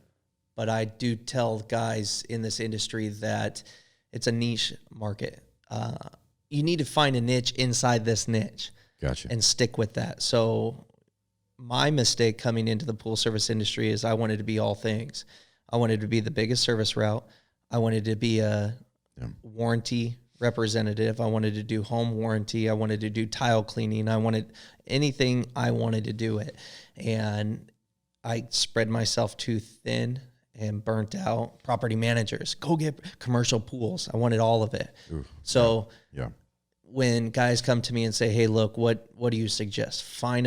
Speaker 1: But I do tell guys in this industry that it's a niche market. You need to find a niche inside this niche.
Speaker 2: Gotcha.
Speaker 1: And stick with that. So my mistake coming into the pool service industry is I wanted to be all things. I wanted to be the biggest service route. I wanted to be a warranty representative. I wanted to do home warranty. I wanted to do tile cleaning. I wanted anything. I wanted to do it. And I spread myself too thin and burnt out. Property managers, go get commercial pools. I wanted all of it.
Speaker 2: Ooh,
Speaker 1: So
Speaker 2: yeah.
Speaker 1: when guys come to me and say, "Hey, look, what do you suggest?" Find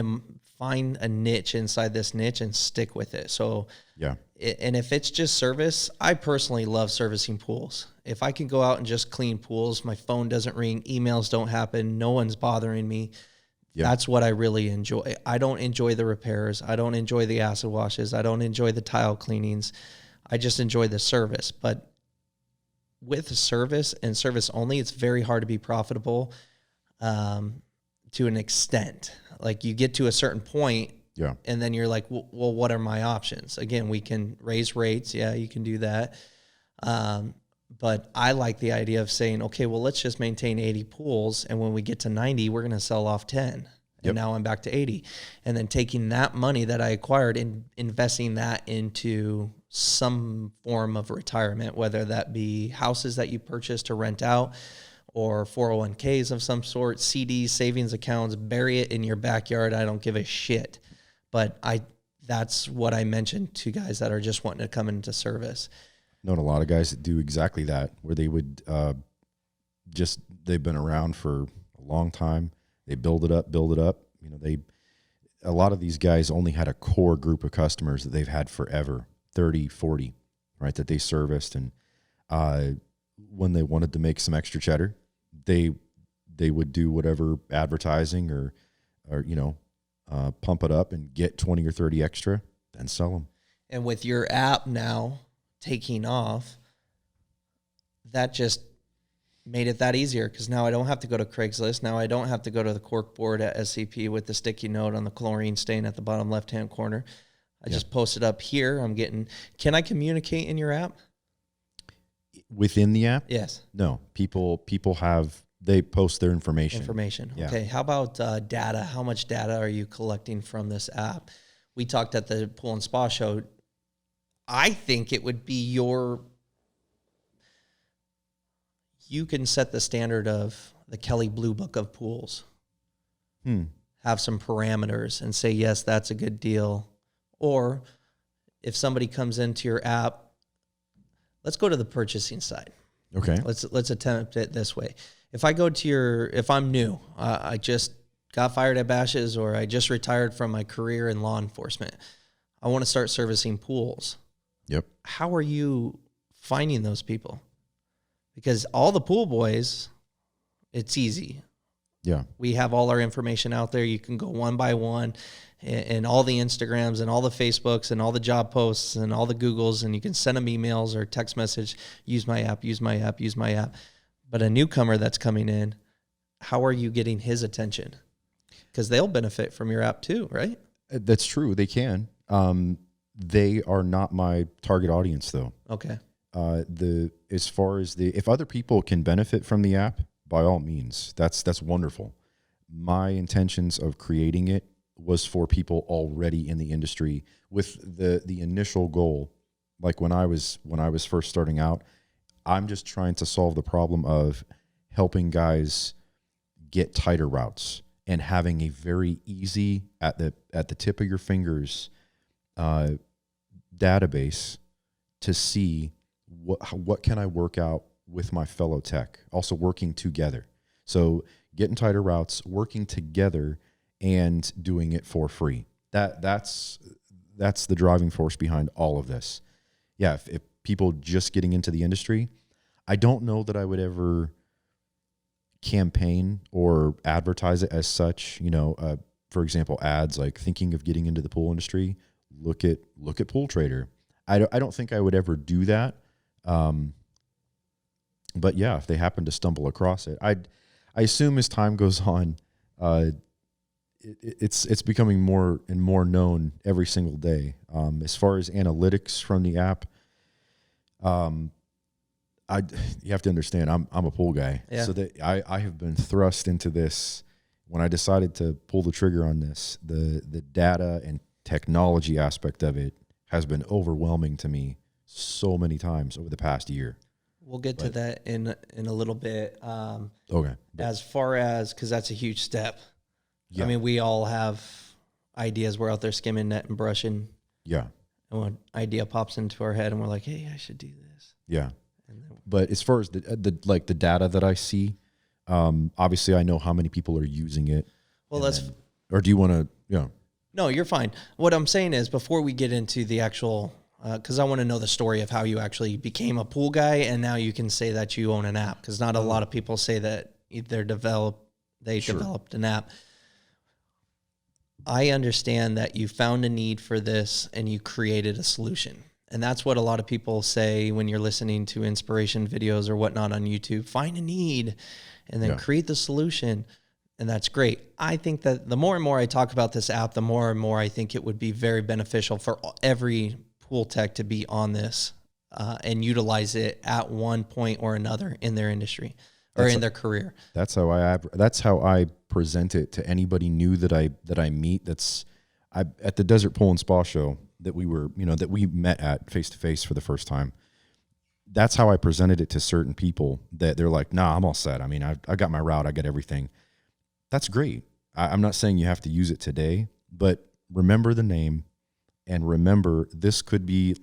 Speaker 1: a niche inside this niche and stick with it. So
Speaker 2: Yeah.
Speaker 1: and if it's just service, I personally love servicing pools. If I can go out and just clean pools, my phone doesn't ring, emails don't happen, no one's bothering me.
Speaker 2: Yeah.
Speaker 1: That's what I really enjoy. I don't enjoy the repairs. I don't enjoy the acid washes. I don't enjoy the tile cleanings. I just enjoy the service. But with service and service only, it's very hard to be profitable to an extent. Like you get to a certain point,
Speaker 2: Yeah.
Speaker 1: and then you're like, well, what are my options? Again, we can raise rates. Yeah, you can do that. But I like the idea of saying, okay, well, let's just maintain 80 pools. And when we get to 90, we're going to sell off 10. And
Speaker 2: Yep.
Speaker 1: now I'm back to 80. And then taking that money that I acquired and investing that into some form of retirement, whether that be houses that you purchase to rent out or 401ks of some sort, CDs, savings accounts, bury it in your backyard. I don't give a shit. But that's what I mentioned to guys that are just wanting to come into service.
Speaker 2: Known a lot of guys that do exactly that, where they would they've been around for a long time. They build it up. You know, a lot of these guys only had a core group of customers that they've had forever, 30, 40, right, that they serviced. And when they wanted to make some extra cheddar, they would do whatever advertising or pump it up and get 20 or 30 extra and sell them.
Speaker 1: And with your app now taking off, that just made it that easier, because now I don't have to go to Craigslist. Now I don't have to go to the cork board at SCP with the sticky note on the chlorine stain at the bottom left-hand corner. I just post it up here. Can I communicate in your app?
Speaker 2: Within the app?
Speaker 1: Yes.
Speaker 2: No. People they post their information. Yeah.
Speaker 1: Okay. How about data? How much data are you collecting from this app? We talked at the Pool and Spa show. I think it would be you can set the standard of the Kelly Blue Book of pools. Have some parameters and say, yes, that's a good deal. Or if somebody comes into your app, let's go to the purchasing side.
Speaker 2: Okay.
Speaker 1: Let's attempt it this way. If I go to if I'm new, I just got fired at Bashes, or I just retired from my career in law enforcement, I want to start servicing pools.
Speaker 2: Yep.
Speaker 1: How are you finding those people? Because all the pool boys, it's easy.
Speaker 2: Yeah.
Speaker 1: We have all our information out there. You can go one by one, and all the Instagrams and all the Facebooks and all the job posts and all the Googles, and you can send them emails or text message, use my app, use my app, use my app. But a newcomer that's coming in, how are you getting his attention? Because they'll benefit from your app too, right?
Speaker 2: That's true. They can. They are not my target audience, though.
Speaker 1: Okay.
Speaker 2: As far as if other people can benefit from the app, by all means, that's wonderful. My intentions of creating it was for people already in the industry, with the initial goal. Like when I was first starting out, I'm just trying to solve the problem of helping guys get tighter routes and having a very easy at the tip of your fingers database to see what can I work out with my fellow tech, also working together. So getting tighter routes, working together, and doing it for free. That's the driving force behind all of this. Yeah, if people just getting into the industry, I don't know that I would ever campaign or advertise it as such. You know, for example, ads like thinking of getting into the pool industry. Look at Pool Trader. I don't think I would ever do that. But yeah, if they happen to stumble across it, I assume as time goes on, it's becoming more and more known every single day. As far as analytics from the app, you have to understand, I'm a pool guy, so that I have been thrust into this. When I decided to pull the trigger on this, the data and technology aspect of it has been overwhelming to me so many times over the past year.
Speaker 1: We'll get to that in a little bit.
Speaker 2: Okay.
Speaker 1: As far as, because that's a huge step.
Speaker 2: Yeah.
Speaker 1: I mean, we all have ideas. We're out there skimming net and brushing.
Speaker 2: Yeah.
Speaker 1: And one idea pops into our head and we're like, hey, I should do this.
Speaker 2: Yeah.
Speaker 1: And then,
Speaker 2: But as far as the like the data that I see, obviously I know how many people are using it.
Speaker 1: well, let's,
Speaker 2: Or do you want to, yeah.
Speaker 1: no, you're fine. What I'm saying is before we get into the actual, because I want to know the story of how you actually became a pool guy and now you can say that you own an app, because not a lot of people say that they developed an app. I understand that you found a need for this and you created a solution. And that's what a lot of people say when you're listening to inspiration videos or whatnot on YouTube. Find a need and then create the solution. And that's great. I think that the more and more I talk about this app, the more and more I think it would be very beneficial for every pool tech to be on this and utilize it at one point or another in their industry or in their career.
Speaker 2: That's how I present it to anybody new that I meet. At the Desert Pool and Spa show that we met at face to face for the first time. That's how I presented it to certain people that they're like, nah, I'm all set. I mean, I got my route. I got everything. That's great. I'm not saying you have to use it today, but remember the name and remember this could be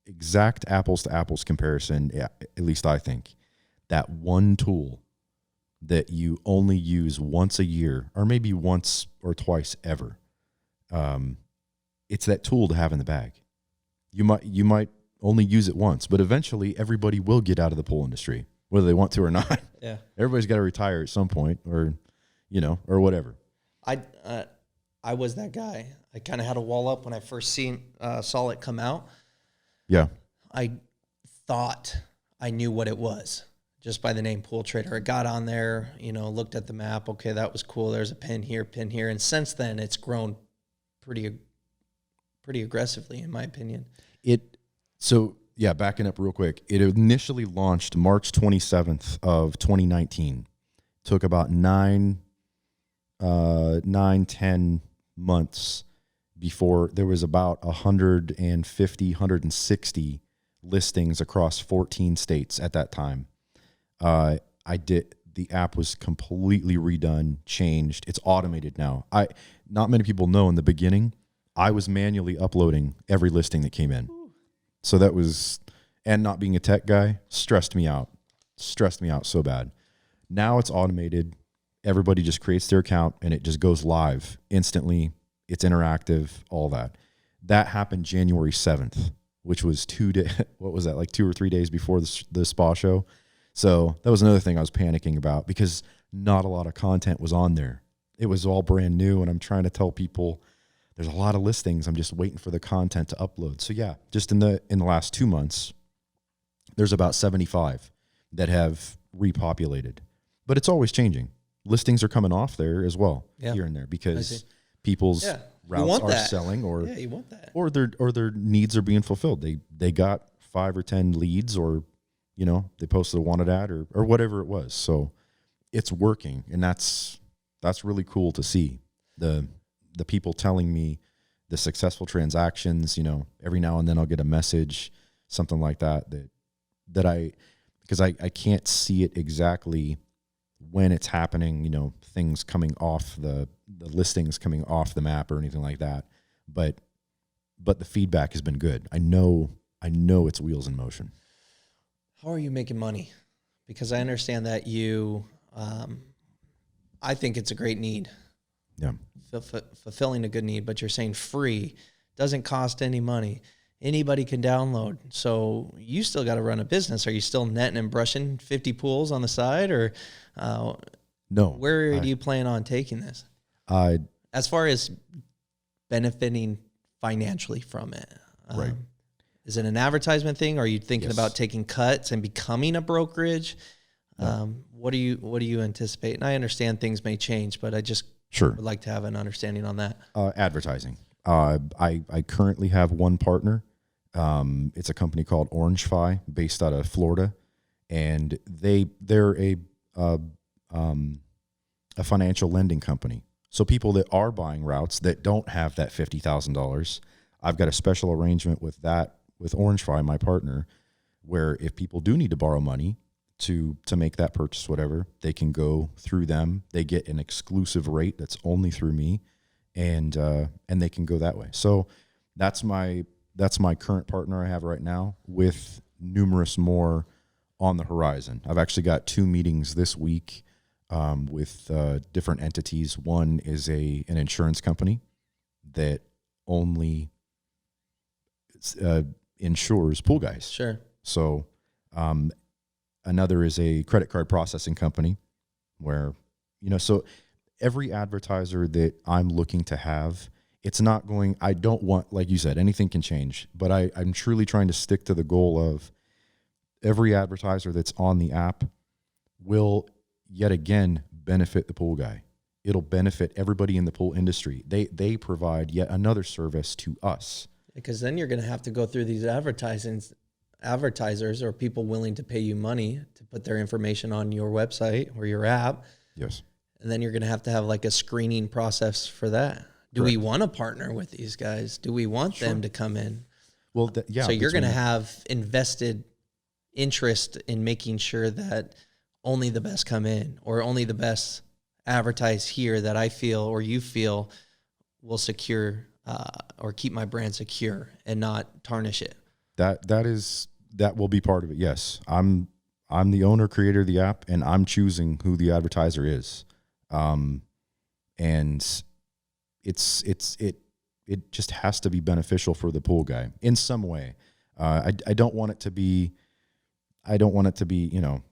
Speaker 2: exact apples to apples comparison. Yeah, at least I think that one tool that you only use once a year or maybe once or twice ever. It's that tool to have in the bag. You might only use it once, but eventually everybody will get out of the pool industry, whether they want to or not.
Speaker 1: Yeah.
Speaker 2: Everybody's got to retire at some point or whatever.
Speaker 1: I was that guy. I kind of had a wall up when I first saw it come out.
Speaker 2: Yeah.
Speaker 1: I thought I knew what it was just by the name Pool Trader. I got on there, looked at the map. Okay, that was cool. There's a pin here. And since then it's grown pretty aggressively in my opinion.
Speaker 2: Backing up real quick. It initially launched March 27th of 2019. Took about 10 months before there was about 160 listings across 14 states at that time. The app was completely redone, changed. It's automated now. Not many people know in the beginning, I was manually uploading every listing that came in. So that was, and not being a tech guy, stressed me out so bad. Now it's automated. Everybody just creates their account and it just goes live instantly. It's interactive, all that. That happened January 7th, which was 2 days. What was that? Like 2 or 3 days before the spa show. So that was another thing I was panicking about because not a lot of content was on there. It was all brand new. And I'm trying to tell people there's a lot of listings. I'm just waiting for the content to upload. So yeah, just in the last 2 months, there's about 75 that have repopulated, but it's always changing. Listings are coming off there as well, here and there, because people's routes are selling, or
Speaker 1: you want that,
Speaker 2: or their needs are being fulfilled. They got 5 or 10 leads, or they posted a wanted ad or whatever it was. So it's working, and that's really cool to see. The people telling me the successful transactions. Every now and then I'll get a message, something like that because I can't see it exactly when it's happening, things coming off the listings coming off the map or anything like that. But the feedback has been good. I know it's wheels in motion.
Speaker 1: How are you making money? Because I understand that I think it's a great need.
Speaker 2: Yeah.
Speaker 1: Fulfilling a good need, but you're saying free, doesn't cost any money. Anybody can download. So you still got to run a business. Are you still netting and brushing 50 pools on the side, or
Speaker 2: no?
Speaker 1: Where do you plan on taking this? As far as benefiting financially from it,
Speaker 2: right?
Speaker 1: Is it an advertisement thing? Or are you thinking about taking cuts and becoming a brokerage? No. What do you anticipate? And I understand things may change, but I just would like to have an understanding on that.
Speaker 2: Advertising. I currently have one partner. It's a company called OrangeFi, based out of Florida, and they're a financial lending company. So people that are buying routes that don't have that $50,000, I've got a special arrangement with OrangeFi, my partner, where if people do need to borrow money to make that purchase, whatever, they can go through them. They get an exclusive rate that's only through me, and they can go that way. So That's my current partner I have right now, with numerous more on the horizon. I've actually got 2 meetings this week with different entities. One is an insurance company that only insures pool guys.
Speaker 1: Sure.
Speaker 2: So another is a credit card processing company where, so every advertiser that I'm looking to have, it's not going, I don't want, like you said, anything can change, but I'm truly trying to stick to the goal of every advertiser that's on the app will yet again benefit the pool guy. It'll benefit everybody in the pool industry. They provide yet another service to us.
Speaker 1: Because then you're going to have to go through these advertisers or people willing to pay you money to put their information on your website or your app.
Speaker 2: Yes.
Speaker 1: And then you're going to have like a screening process for that. Do we want to partner with these guys? Do we want them to come in?
Speaker 2: Well, yeah.
Speaker 1: So you're going to have invested interest in making sure that only the best come in, or only the best advertise here that I feel or you feel will secure or keep my brand secure and not tarnish it.
Speaker 2: That will be part of it. Yes. I'm the owner, creator of the app, and I'm choosing who the advertiser is. And it just has to be beneficial for the pool guy in some way. I don't want it to be,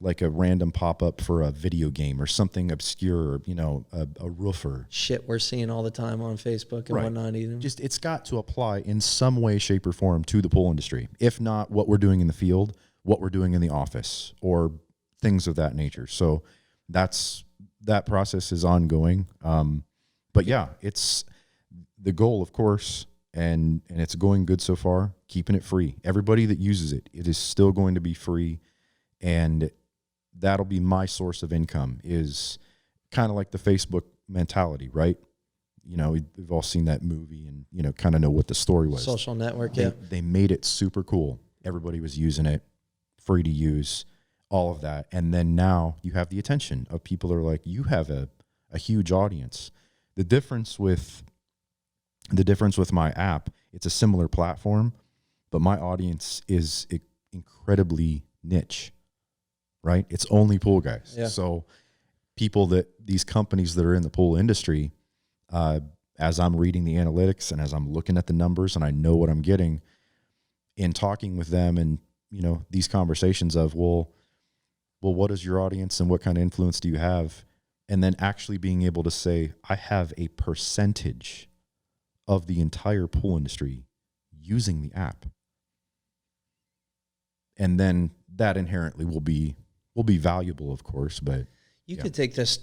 Speaker 2: like a random pop-up for a video game or something obscure, a roofer.
Speaker 1: Shit we're seeing all the time on Facebook and whatnot either.
Speaker 2: Just, it's got to apply in some way, shape, or form to the pool industry. If not what we're doing in the field, what we're doing in the office, or things of that nature. So that process is ongoing. But yeah, it's the goal, of course, and it's going good so far, keeping it free. Everybody that uses it, it is still going to be free, and that'll be my source of income. Is kind of like the Facebook mentality, right? We've all seen that movie and, kind of know what the story was.
Speaker 1: Social Network,
Speaker 2: They made it super cool. Everybody was using it, free to use, all of that. And then now you have the attention of people that are like, you have a huge audience. The difference with my app, it's a similar platform, but my audience is incredibly niche, right? It's only pool guys.
Speaker 1: Yeah.
Speaker 2: So these companies that are in the pool industry, as I'm reading the analytics and as I'm looking at the numbers and I know what I'm getting in talking with them, and, these conversations of, well, what is your audience and what kind of influence do you have? And then actually being able to say, I have a percentage of the entire pool industry using the app. And then that inherently will be valuable, of course, but
Speaker 1: you could take this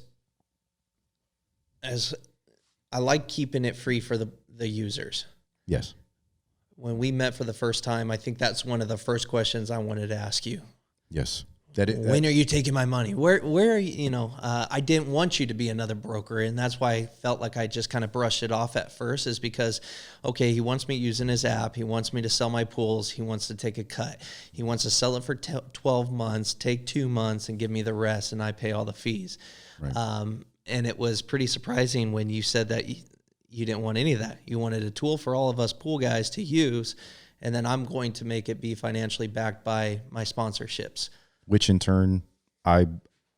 Speaker 1: as, I like keeping it free for the users.
Speaker 2: Yes.
Speaker 1: When we met for the first time, I think that's one of the first questions I wanted to ask you.
Speaker 2: Yes.
Speaker 1: When are you taking my money? Where are you? I didn't want you to be another broker, and that's why I felt like I just kind of brushed it off at first, is because, okay, he wants me using his app. He wants me to sell my pools. He wants to take a cut. He wants to sell it for 12 months, take 2 months, and give me the rest, and I pay all the fees.
Speaker 2: Right.
Speaker 1: And it was pretty surprising when you said that you didn't want any of that. You wanted a tool for all of us pool guys to use, and then I'm going to make it be financially backed by my sponsorships.
Speaker 2: Which in turn, I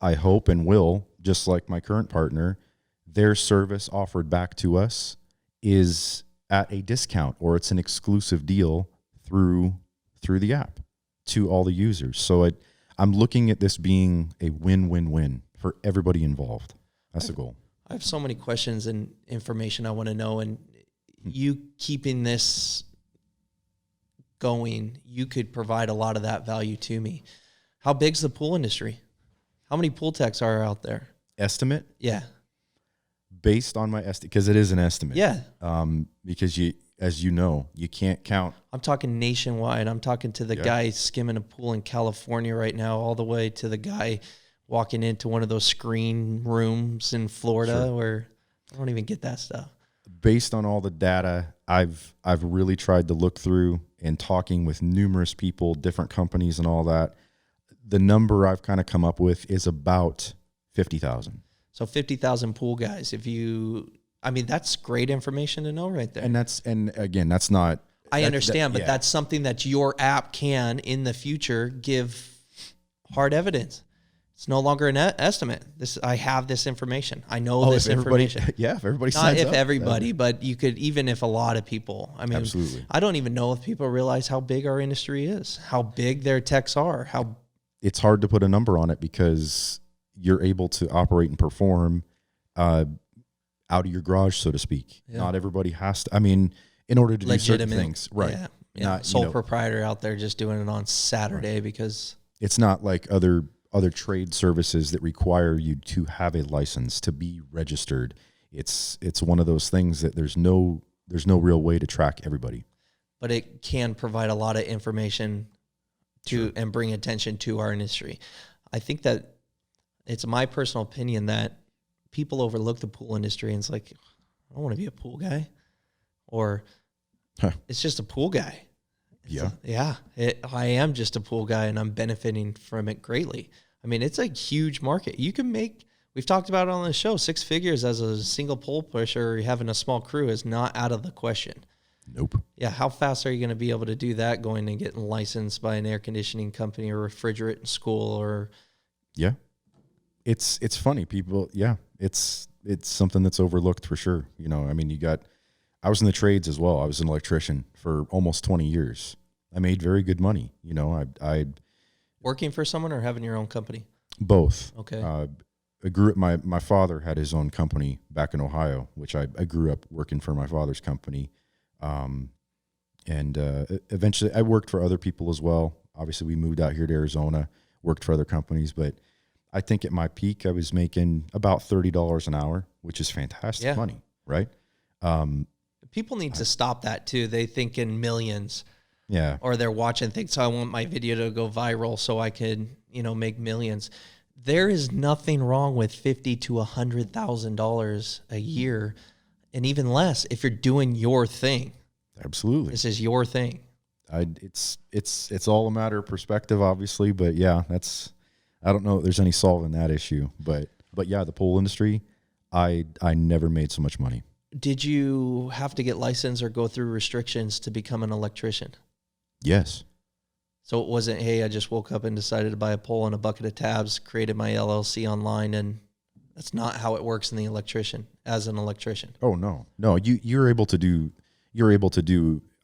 Speaker 2: hope and will, just like my current partner, their service offered back to us is at a discount, or it's an exclusive deal through the app to all the users. So I'm looking at this being a win-win-win for everybody involved. That's the goal.
Speaker 1: I have so many questions and information I want to know, and you keeping this going, you could provide a lot of that value to me. How big's the pool industry? How many pool techs are out there?
Speaker 2: Estimate?
Speaker 1: Yeah.
Speaker 2: Based on my estimate, because it is an estimate.
Speaker 1: Yeah.
Speaker 2: Because as you know, you can't count.
Speaker 1: I'm talking nationwide. I'm talking to the guy skimming a pool in California right now, all the way to the guy walking into one of those screen rooms in Florida where I don't even get that stuff.
Speaker 2: Based on all the data I've really tried to look through and talking with numerous people, different companies and all that, the number I've kind of come up with is about 50,000.
Speaker 1: So 50,000 pool guys. That's great information to know right there.
Speaker 2: And again, that's not
Speaker 1: I understand, but
Speaker 2: yeah.
Speaker 1: that's something that your app can in the future give hard evidence. It's no longer an estimate. I have this information. I know this information.
Speaker 2: Yeah, if everybody
Speaker 1: Not
Speaker 2: signs
Speaker 1: if
Speaker 2: up,
Speaker 1: everybody, but you could, even if a lot of people. I mean,
Speaker 2: Absolutely.
Speaker 1: I don't even know if people realize how big our industry is, how big their techs are,
Speaker 2: it's hard to put a number on it because you're able to operate and perform out of your garage, so to speak.
Speaker 1: Yeah.
Speaker 2: Not everybody has to. I mean, in order to do certain
Speaker 1: legitimate
Speaker 2: things, right?
Speaker 1: Yeah.
Speaker 2: Not,
Speaker 1: Sole proprietor out there just doing it on Saturday because
Speaker 2: it's not like other trade services that require you to have a license to be registered. It's one of those things that there's no real way to track everybody.
Speaker 1: But it can provide a lot of information and bring attention to our industry. I think that it's my personal opinion that people overlook the pool industry and it's like, I don't want to be a pool guy, or it's just a pool guy. I am just a pool guy and I'm benefiting from it greatly. I mean, it's a huge market. You can make, we've talked about it on the show, 6 figures as a single pole pusher or having a small crew is not out of the question.
Speaker 2: Nope.
Speaker 1: Yeah, how fast are you going to be able to do that going and getting licensed by an air conditioning company or refrigerant school or...
Speaker 2: Yeah. It's funny. People, it's something that's overlooked for sure. You know, I mean, I was in the trades as well. I was an electrician for almost 20 years. I made very good money. You know, I
Speaker 1: working for someone or having your own company?
Speaker 2: Both.
Speaker 1: Okay.
Speaker 2: I grew up, my father had his own company back in Ohio, which I grew up working for my father's company. Eventually I worked for other people as well. Obviously we moved out here to Arizona, worked for other companies, but I think at my peak I was making about $30 an hour, which is fantastic money, right?
Speaker 1: People need to stop that too. They think in millions.
Speaker 2: Yeah.
Speaker 1: Or they're watching things. So I want my video to go viral so I could, make millions. There is nothing wrong with $50,000 to $100,000 a year, and even less if you're doing your thing.
Speaker 2: Absolutely.
Speaker 1: This is your thing.
Speaker 2: It's all a matter of perspective, obviously, but yeah, I don't know if there's any solving that issue, but yeah, the pool industry, I never made so much money.
Speaker 1: Did you have to get licensed or go through restrictions to become an electrician?
Speaker 2: Yes.
Speaker 1: So it wasn't, hey, I just woke up and decided to buy a pole and a bucket of tabs, created my LLC online, and that's not how it works in the electrician, as an electrician.
Speaker 2: Oh, no. You're able to do,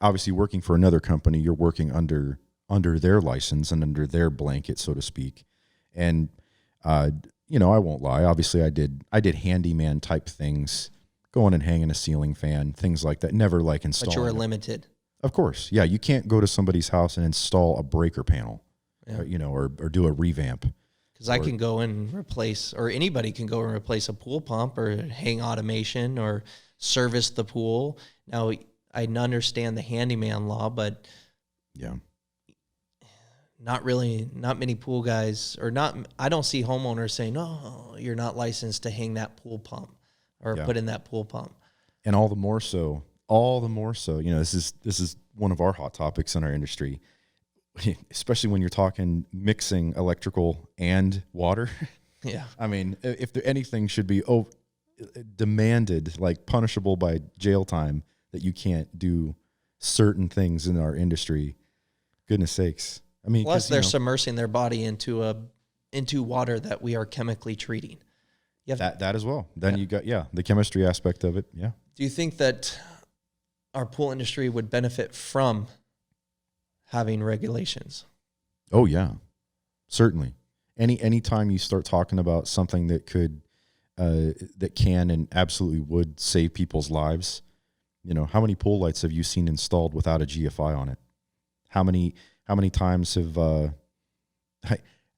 Speaker 2: obviously working for another company, you're working under their license and under their blanket, so to speak. And, I won't lie. Obviously I did handyman type things, going and hanging a ceiling fan, things like that. Never like installing.
Speaker 1: But you were limited.
Speaker 2: Of course. Yeah. You can't go to somebody's house and install a breaker panel, or do a revamp.
Speaker 1: Because I can go and replace, or anybody can go and replace a pool pump or hang automation or service the pool. Now, I understand the handyman law, but
Speaker 2: yeah,
Speaker 1: not many pool guys, I don't see homeowners saying, no, you're not licensed to hang that pool pump or put in that pool pump.
Speaker 2: And all the more so, this is one of our hot topics in our industry, especially when you're talking mixing electrical and water.
Speaker 1: Yeah.
Speaker 2: I mean, if there anything should be demanded, like punishable by jail time, that you can't do certain things in our industry, goodness sakes. I mean,
Speaker 1: plus they're submersing their body into water that we are chemically treating. You have
Speaker 2: that as well. Then you got the chemistry aspect of it. Yeah.
Speaker 1: Do you think that our pool industry would benefit from having regulations?
Speaker 2: Oh yeah, certainly. Any time you start talking about something that could, that can and absolutely would save people's lives, how many pool lights have you seen installed without a GFI on it? How many times have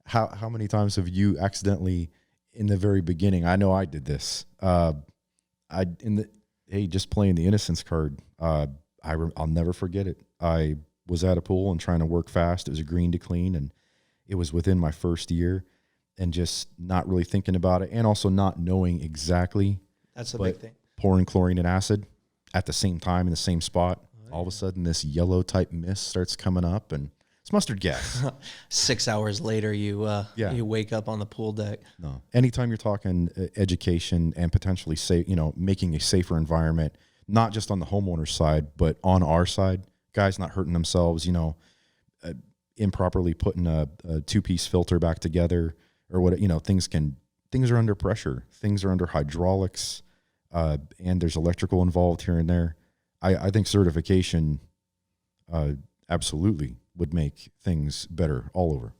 Speaker 2: how many times have you accidentally in the very beginning? I know I did this. Just playing the innocence card. I'll never forget it. I was at a pool and trying to work fast. It was a green to clean, and it was within my first year, and just not really thinking about it, and also not knowing exactly.
Speaker 1: That's a big thing.
Speaker 2: Pouring chlorine and acid at the same time in the same spot. All of a sudden, this yellow type mist starts coming up, and it's mustard gas.
Speaker 1: 6 hours later, you wake up on the pool deck.
Speaker 2: No. Anytime you're talking education and potentially making a safer environment, not just on the homeowner side, but on our side, guys not hurting themselves, improperly putting a two-piece filter back together or what, things are under pressure. Things are under hydraulics, and there's electrical involved here and there. I think certification absolutely would make things better all over.